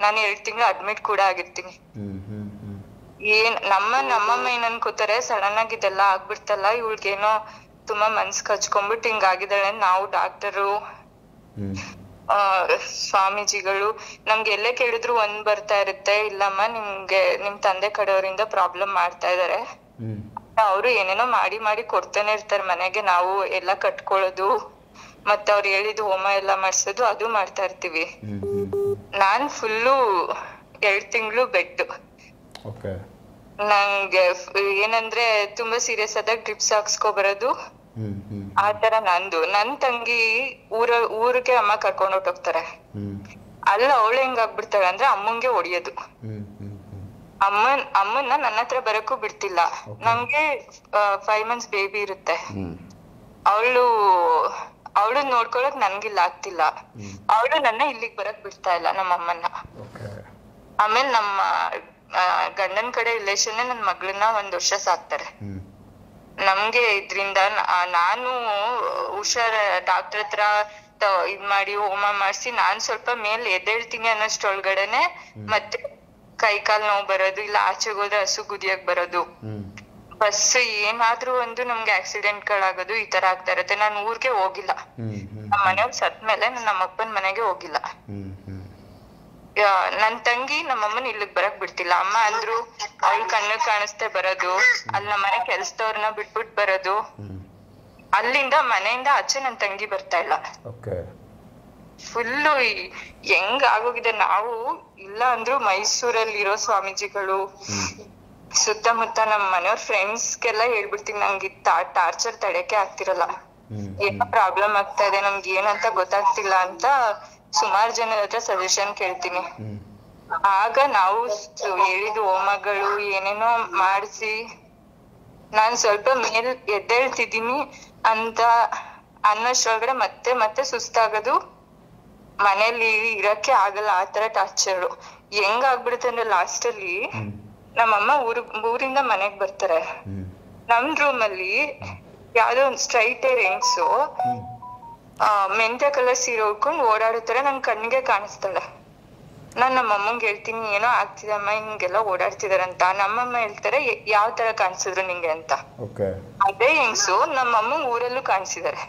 ನಾನು 2 ತಿಂಗಳು ಅಡ್ಮಿಟ್ ಕೂಡ ಆಗಿರ್ತೀನಿ. ನಮ್ಮಮ್ಮ ಏನ್ ಅನ್ಕೋತಾರೆ, ಸಡನ್ ಆಗಿ ಇದೆಲ್ಲ ಆಗ್ಬಿಡ್ತಲ್ಲ, ಇವಳಿಗೇನೋ ತುಂಬಾ ಮನ್ಸ್ ಕಚ್ಕೊಂಡ್ಬಿಟ್ಟು ಹಿಂಗಾಗಿದ್ದಾಳೆ. ನಾವು ಡಾಕ್ಟರು ಸ್ವಾಮೀಜಿಗಳು ನಮ್ಗೆ ಎಲ್ಲೇ ಕೇಳಿದ್ರು ಒಂದ್ ಬರ್ತಾ ಇರುತ್ತೆ, ಇಲ್ಲಮ್ಮ ನಿಮ್ ತಂದೆ ಕಡೆಯವರಿಂದ ಪ್ರಾಬ್ಲಮ್ ಮಾಡ್ತಾ ಇದಾರೆ. ಅವರು ಏನೇನೋ ಮಾಡಿ ಕೊಡ್ತಾನೆ ಇರ್ತಾರೆ ಮನೆಗೆ. ನಾವು ಎಲ್ಲ ಕಟ್ಕೊಳ್ಳೋದು ಮತ್ತೆ ಅವ್ರು ಹೇಳಿದ್ದು ಹೋಮ ಎಲ್ಲ ಮಾಡ್ಸೋದು ಅದು ಮಾಡ್ತಾ ಇರ್ತೀವಿ. ನಾನ್ ಫುಲ್ಲು 2 ತಿಂಗಳು ಬೆಡ್. ನಂಗೆ ಏನಂದ್ರೆ ತುಂಬಾ ಸೀರಿಯಸ್ ಆದಾಗ ಡ್ರಿಪ್ಸ್ ಹಾಕ್ಸ್ಕೊ ಬರೋದು, ಆ ತರ ನಂದು. ನನ್ ತಂಗಿ ಊರಿಗೆ ಅಮ್ಮ ಕರ್ಕೊಂಡು ಹೊಟ್ಟೋಗ್ತಾರೆ. ಅಲ್ಲ ಅವಳು ಹೆಂಗಾಗ್ಬಿಡ್ತಾಳೆ ಅಂದ್ರೆ ಅಮ್ಮಂಗೆ ಹೊಡಿಯೋದು. ಅಮ್ಮನ್ನ ನನ್ನ ಹತ್ರ ಬರಕ್ಕೂ ಬಿಡ್ತಿಲ್ಲ. ನಂಗೆ 5 months ಬೇಬಿ ಇರುತ್ತೆ. ಅವಳು ನೋಡ್ಕೊಳಕ್ ನನ್ಗಿಲ್ಲ ಆಗ್ತಿಲ್ಲ. ಅವಳು ನನ್ನ ಇಲ್ಲಿಗ್ ಬರಕ್ ಬಿಡ್ತಾ ಇಲ್ಲ ನಮ್ಮ ಅಮ್ಮನ್ನ. ಆಮೇಲೆ ನಮ್ಮ ಗಂಡನ್ ಕಡೆ ರಿಲೇಷನ್ ನನ್ ಮಗಳನ್ನ 1 ವರ್ಷ ಸಾಕ್ತಾರೆ. ನಮ್ಗೆ ಇದ್ರಿಂದ ನಾನು ಹುಷಾರ್ ಡಾಕ್ಟರ್ ಹತ್ರ ಇದ್ ಮಾಡಿ ಹೋಮ ಮಾಡ್ಸಿ ನಾನ್ ಸ್ವಲ್ಪ ಮೇಲೆ ಎದ್ದೇಳ್ತೀನಿ ಅನ್ನೋಷ್ಟೊಳಗಡೆನೆ ಮತ್ತೆ ಕೈ ಕಾಲ್ ನೋವು ಬರೋದು, ಇಲ್ಲ ಆಚೆಗೆ ಹೋದ್ರೆ ಹಸು ಗುದಿಯಕ್ ಬರೋದು, ಬಸ್ ಏನಾದ್ರೂ ಒಂದು ನಮ್ಗೆ ಆಕ್ಸಿಡೆಂಟ್ ಗಳಾಗೋದು, ಈ ತರ ಆಗ್ತಾ ಇರತ್ತೆ. ನಾನ್ ಊರ್ಗೆ ಹೋಗಿಲ್ಲ. ನಮ್ಮ ಮನೆಯವ್ರು ಸತ್ಮೇಲೆ ನಮ್ಮ ಅಪ್ಪನ ಮನೆಗೆ ಹೋಗಿಲ್ಲ. ನನ್ ತಂಗಿ ನಮ್ಮಮ್ಮನ ಇಲ್ಲಿಗ್ ಬರಕ್ ಬಿಡ್ತಿಲ್ಲ. ಅಮ್ಮ ಅಂದ್ರು ಅವಳ ಕಣ್ಣು ಕಾಣಿಸ್ತೆ ಬರೋದು, ಅಲ್ಲಿ ನಮ್ಮ ಮನೆ ಕೆಲ್ಸದವ್ರನ್ನ ಬಿಟ್ಬಿಟ್ ಬರೋದು. ಅಲ್ಲಿಂದ ಮನೆಯಿಂದ ಆಚೆ ನನ್ ತಂಗಿ ಬರ್ತಾ ಇಲ್ಲ. ಫುಲ್ಲು ಹೆಂಗ್ ಆಗೋಗಿದೆ. ನಾವು ಇಲ್ಲ ಅಂದ್ರು ಮೈಸೂರಲ್ಲಿ ಇರೋ ಸ್ವಾಮೀಜಿಗಳು ಸುತ್ತಮುತ್ತ ನಮ್ಮ ಮನೆಯವ್ರ ಫ್ರೆಂಡ್ಸ್ಗೆಲ್ಲ ಹೇಳ್ಬಿಡ್ತೀನಿ, ನಂಗೆ ಟಾರ್ಚರ್ ತಡೆಯಕ್ಕೆ ಆಗ್ತಿರಲ್ಲ, ಏನೋ ಪ್ರಾಬ್ಲಮ್ ಆಗ್ತಾ ಇದೆ, ನಮ್ಗೆ ಏನಂತ ಗೊತ್ತಾಗ್ತಿಲ್ಲ ಅಂತ ಸುಮಾರು ಜನರ ಹತ್ರ ಸಜೆಷನ್ ಕೇಳ್ತೀನಿ. ಆಗ ನಾವು ಹೇಳಿದ ಹೋಮಗಳು ಏನೇನೋ ಮಾಡಿಸಿ ನಾನ್ ಸ್ವಲ್ಪ ಮೇಲ್ ಎದ್ದೇಳ್ತಿದ್ದೀನಿ ಅಂತ ಅನ್ನೋಷ್ಟ್ರೊಳಗಡೆ ಮತ್ತೆ ಸುಸ್ತಾಗೋದು, ಮನೇಲಿ ಇರಕ್ಕೆ ಆಗಲ್ಲ, ಆ ತರ ಟಾರ್ಚರು. ಹೆಂಗ್ ಆಗ್ಬಿಡುತ್ತೆ ಅಂದ್ರೆ ಲಾಸ್ಟ್ ಅಲ್ಲಿ ನಮ್ಮಮ್ಮ ಊರಿಂದ ಮನೆಗ್ ಬರ್ತಾರೆ. ನಮ್ ರೂಮ್ ಅಲ್ಲಿ ಯಾವ್ದೋ ಒಂದ್ ಸ್ಟ್ರೈಟ್ ಹೇರ್ ಹೆಂಗ್ಸು ಮೆಂತ್ಯ ಕಲರ್ ಸೀರೆ ಉಟ್ಕೊಂಡು ಓಡಾಡುತ್ತಾರೆ. ನನ್ ಕಣ್ಣಿಗೆ ಕಾಣಿಸ್ತಾಳೆ. ನಾನ್ ನಮ್ಮಮ್ಮಂಗೆ ಹೇಳ್ತೀನಿ, ಏನೋ ಆಗ್ತಿದೆ ಅಮ್ಮ, ಹಿಂಗೆಲ್ಲ ಓಡಾಡ್ತಿದಾರಂತ. ನಮ್ಮಮ್ಮ ಹೇಳ್ತಾರೆ, ಯಾವ ತರ ಕಾಣಿಸಿದ್ರು ನಿಂಗೆ ಅಂತ. ಅದೇ ಹೆಂಗ್ಸು ನಮ್ಮಮ್ಮ ಊರಲ್ಲೂ ಕಾಣಿಸಿದಾರೆ.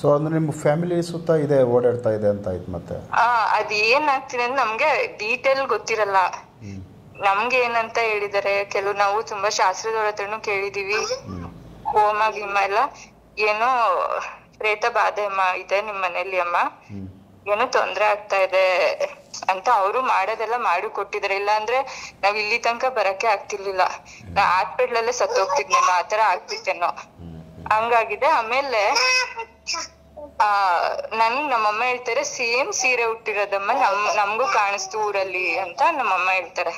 ಸೊ ಅಂದ್ರೆ ನಿಮ್ಮ ಫ್ಯಾಮಿಲಿ ಸುತ್ತ ಇದೆ, ಓಡಾಡ್ತಾ ಇದೆ ಅಂತ ಆಯ್ತು. ಮತ್ತೆ ಅದ್ ಏನಾಗ್ತಿದೆ ಅಂದ್ರೆ ನಮ್ಗೆ ಡೀಟೇಲ್ ಗೊತ್ತಿರಲ್ಲ. ನಮ್ಗೆ ಏನಂತ ಹೇಳಿದಾರೆ ಕೆಲವು, ನಾವು ತುಂಬಾ ಶಾಸ್ತ್ರದವ್ರ ಹತ್ರನು ಕೇಳಿದೀವಿ. ಹೋಮ ಗಿಮ ಎಲ್ಲ ಏನೋ ಪ್ರೇತ ಬಾಧೆ ಅಮ್ಮ ಇದೆ ನಿಮ್ ಮನೇಲಿ ಅಮ್ಮ, ಏನೋ ತೊಂದ್ರೆ ಆಗ್ತಾ ಇದೆ ಅಂತ ಅವರು ಮಾಡೋದೆಲ್ಲ ಮಾಡಿ ಕೊಟ್ಟಿದಾರೆ. ಇಲ್ಲ ಅಂದ್ರೆ ನಾವ್ ಇಲ್ಲಿ ತನಕ ಬರಕ್ಕೆ ಆಗ್ತಿರ್ಲಿಲ್ಲ. ನಾ ಹಾಸ್ಪಿಟ್ಲಲ್ಲೇ ಸತ್ತೋಗ್ತಿದ್ನೇನೋ, ಆತರ ಆಗ್ತಿತ್ತೇನೋ, ಹಂಗಾಗಿದೆ. ಆಮೇಲೆ ನಮ್ಮಮ್ಮ ಹೇಳ್ತಾರೆ, ಸೇಮ್ ಸೀರೆ ಹುಟ್ಟಿರೋದಮ್ಮ ನಮ್ಗೂ ಕಾಣಿಸ್ತು ಊರಲ್ಲಿ ಅಂತ ನಮ್ಮಮ್ಮ ಹೇಳ್ತಾರೆ.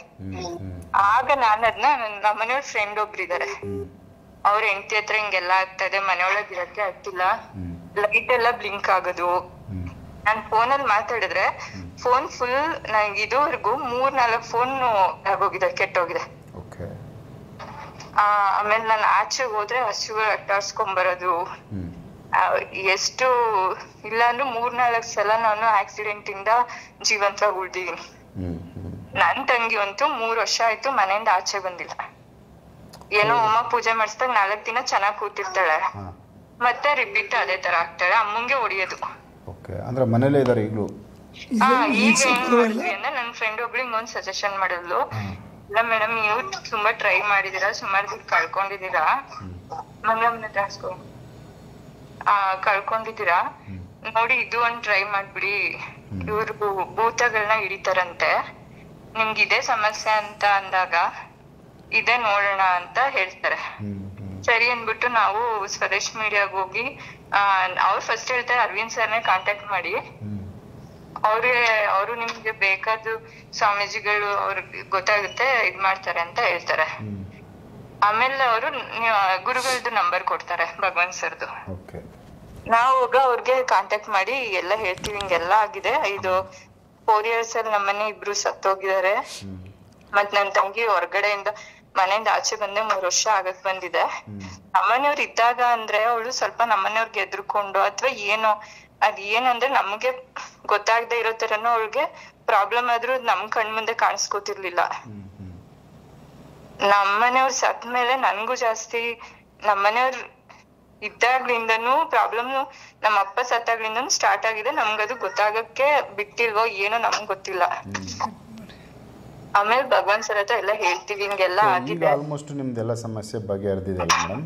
ಆಗ ನಾನು ಅದನ್ನ ನಮ್ಮನೆಯವ್ರ ಫ್ರೆಂಡ್ ಒಬ್ರಿದ್ದಾರೆ, ಅವ್ರ ಹೆಂಡತಿ ಹತ್ರ ಹಿಂಗೆಲ್ಲ ಆಗ್ತಾ ಇದೆ, ಮನೆಯೊಳಗ್ ಇರಕ್ಕೆ ಆಗ್ತಿಲ್ಲ, ಲೈಟ್ ಎಲ್ಲ ಬ್ಲಿಂಕ್ ಆಗೋದು. ನಾನ್ ಫೋನಲ್ಲಿ ಮಾತಾಡಿದ್ರೆ ಫೋನ್ ಫುಲ್ ನಂಗೆ ಇದುವರೆಗೂ 3-4 ಫೋನ್ ಆಗೋಗಿದೆ, ಕೆಟ್ಟೋಗಿದೆ. ಆಮೇಲೆ ನಾನು ಆಚೆಗೆ ಹೋದ್ರೆ ಹಸುಗಳು ಅಟ್ಟಾಡ್ಸ್ಕೊಂಡ್ ಎಷ್ಟು ಇಲ್ಲ ಅಂದ್ರೆ 3-4 ಸಲ ನಾನು ಆಕ್ಸಿಡೆಂಟ್ ಇಂದ ಜೀವಂತವಾಗಿ ಉಳ್ದಿದೀನಿ. ನನ್ ತಂಗಿ ಅಂತೂ 3 ವರ್ಷ ಆಯ್ತು ಮನೆಯಿಂದ ಆಚೆ ಬಂದಿಲ್ಲ. ಏನೋ ಹೋಮ ಪೂಜೆ ಮಾಡಿಸ್ದಾಗ 4 ದಿನ ಚೆನ್ನಾಗ್ ಕೂತಿರ್ತಾಳೆ, ಮತ್ತೆ ರಿಪೀಟ್ ಅದೇ ತರ ಆಗ್ತಾಳೆ. ಅಮ್ಮಂಗೆ ಹೊಡಿಯೋದು. ಅಂದ್ರೆ ಮನೇಲೇ ಇದಾರೆ ಈಗಲೂ? ಈಗ ಏನ್ ಮಾಡಿದ್ವಿ ಅಂದ್ರೆ ನನ್ ಫ್ರೆಂಡ್ ಒಬ್ಳು ಹಿಂಗೊಂದ್ ಸಜೆಷನ್ ಮಾಡಿದ್ಲು, ಇಲ್ಲ ಮೇಡಮ್ ನೀವು ತುಂಬಾ ಟ್ರೈ ಮಾಡಿದೀರಾ, ಸುಮಾರು ದುಡ್ಡು ಕಳ್ಕೊಂಡಿದೀರಾ, ಕಳ್ಕೊಂಡಿದೀರಾ, ನೋಡಿ ಇದು ಒಂದ್ ಟ್ರೈ ಮಾಡ್ಬಿಡಿ, ಇವ್ರು ಭೂತಗಳನ್ನ ಹಿಡಿತಾರಂತೆ, ನಿಮ್ಗೆ ಇದೇ ಸಮಸ್ಯೆ ಅಂತ ಅಂದಾಗ ಇದೇ ನೋಡೋಣ ಅಂತ ಹೇಳ್ತಾರೆ. ಸರಿ ಅನ್ಬಿಟ್ಟು ನಾವು ಸ್ವದೇಶ್ ಮೀಡಿಯಾಗ ಹೋಗಿ ಅವ್ರು ಫಸ್ಟ್ ಹೇಳ್ತಾರೆ ಅರವಿಂದ್ ಸರ್ನೇ ಕಾಂಟ್ಯಾಕ್ಟ್ ಮಾಡಿ, ಅವರು ನಿಮ್ಗೆ ಬೇಕಾದ ಸ್ವಾಮೀಜಿಗಳು ಅವ್ರಿಗೆ ಗೊತ್ತಾಗುತ್ತೆ ಇದ್ ಮಾಡ್ತಾರೆ ಅಂತ ಹೇಳ್ತಾರೆ. ಆಮೇಲೆ ಅವರು ಗುರುಗಳದ್ದು ನಂಬರ್ ಕೊಡ್ತಾರೆ, ಭಗವಂತ್ ಸರ್ದು. ನಾವು ಹೋಗ ಅವ್ರಿಗೆ ಕಾಂಟ್ಯಾಕ್ಟ್ ಮಾಡಿ ಎಲ್ಲ ಹೇಳ್ತೀವಿ, ಹಿಂಗೆಲ್ಲ ಆಗಿದೆ, ಇದು 4 years ಅಲ್ಲಿ ನಮ್ಮನೆ ಇಬ್ರು ಸತ್ತೋಗಿದ್ದಾರೆ, ಮತ್ ನನ್ ತಂಗಿ ಹೊರಗಡೆಯಿಂದ ಮನೆಯಿಂದ ಆಚೆ ಬಂದೆ 3 ವರ್ಷ ಆಗಕ್ ಬಂದಿದೆ. ನಮ್ಮನೆಯವ್ರು ಇದ್ದಾಗ ಅಂದ್ರೆ ಅವಳು ಸ್ವಲ್ಪ ನಮ್ಮನೆಯವ್ರಿಗೆ ಎದ್ರುಕೊಂಡು ಅಥವಾ ಏನೋ ಅದ್ ಏನಂದ್ರೆ ನಮ್ಗೆ ಗೊತ್ತಾಗದೆ ಇರೋ ತರನು ಅವಳಿಗೆ ಪ್ರಾಬ್ಲಮ್ ಆದ್ರೂ ನಮ್ ಕಣ್ ಮುಂದೆ ಕಾಣಿಸ್ಕೋತಿರ್ಲಿಲ್ಲ. ನಮ್ಮನೆಯವ್ರು ಸತ್ ಮೇಲೆ ನನ್ಗೂ ಜಾಸ್ತಿ, ನಮ್ಮನೆಯವ್ರು ಇದ್ದಾಗ್ಲಿಂದನೂ ಪ್ರಾಬ್ಲಮ್ ನಮ್ಮ ಅಪ್ಪ ಸತ್ತಾಗ್ಲಿಂದನೂ ಸ್ಟಾರ್ಟ್ ಆಗಿದೆ. ನಮ್ಗದು ಗೊತ್ತಾಗಕ್ಕೆ ಬಿಟ್ಟಿಲ್ವೋ ಏನೋ ನಮ್ಗ್ ಗೊತ್ತಿಲ್ಲ. ಆಮೇಲೆ ಭಗವಾನ್ ಸರ್ ಹತ್ರ ಎಲ್ಲ ಹೇಳ್ತೀವಿ, ಹಿಂಗೆಲ್ಲ ಆಗಿದೆ. ಆಲ್ಮೋಸ್ಟ್ ನಿಮ್ದೆಲ್ಲ ಸಮಸ್ಯೆ ಬಗೆಹರಿದಿದೆ ಮೇಡಮ್?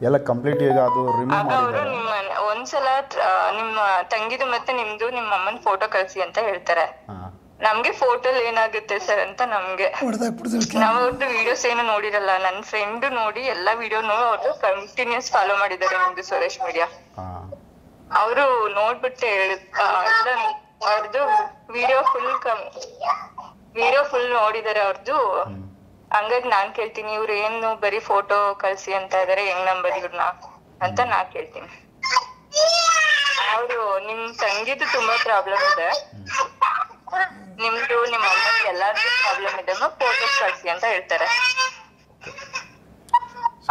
ಎಲ್ಲ ಕಂಪ್ಲೀಟ್ ಈಗ ಅದು ರಿಮೂವ್ ಮಾಡಿದ್ದಾರೆ. ಒಂದ್ಸಲ ನಿಮ್ಮ ತಂಗಿದು ಮತ್ತೆ ನಿಮ್ದು ನಿಮ್ಮ ಅಮ್ಮನ ಫೋಟೋ ಕಳ್ಸಿ ಅಂತ ಹೇಳ್ತಾರೆ. ನಮ್ಗೆ ಫೋಟೋಲ್ ಏನಾಗುತ್ತೆ ಸರ್ ಅಂತ ನಮ್ಗೆ ನಾವ್ ಅವ್ರದ್ದು ವಿಡಿಯೋಸ್ ಏನು ನೋಡಿರಲ್ಲ. ನನ್ ಫ್ರೆಂಡ್ ನೋಡಿ ಎಲ್ಲಾ ವಿಡಿಯೋ ಅವ್ರದ್ದು ಕಂಟಿನ್ಯೂಸ್ ಫಾಲೋ ಮಾಡಿದ್ದಾರೆ ನಿಮ್ದು ಸುರೇಶ್ ಮೀಡಿಯಾ. ಅವರು ನೋಡ್ಬಿಟ್ಟೆ ಅವ್ರದ್ದು ವಿಡಿಯೋ ಫುಲ್ ನೋಡಿದಾರೆ ಅವ್ರದ್ದು. ಹಂಗಾಗಿ ನಾನ್ ಕೇಳ್ತೀನಿ ಇವ್ರು ಏನು ಬರೀ ಫೋಟೋ ಕಳ್ಸಿ ಅಂತ ಇದಾರೆ, ಹೆಂಗ್ ನಂಬರ್ ಇವ್ರನ್ನ ಅಂತ ನಾ ಕೇಳ್ತೀನಿ. ಅವರು ನಿಮ್ ತಂಗಿದು ತುಂಬಾ ಪ್ರಾಬ್ಲಮ್ ಇದೆ, ನಿಮ್ದು ನಿಮ್ಮ ಅಮ್ಮನಿಗೆ ಎಲ್ಲಾರ್ದು ಪ್ರಾಬ್ಲಮ್ ಇದೆ, ಫೋಟೋಸ್ ಕಳ್ಸಿ ಅಂತ ಹೇಳ್ತಾರೆ.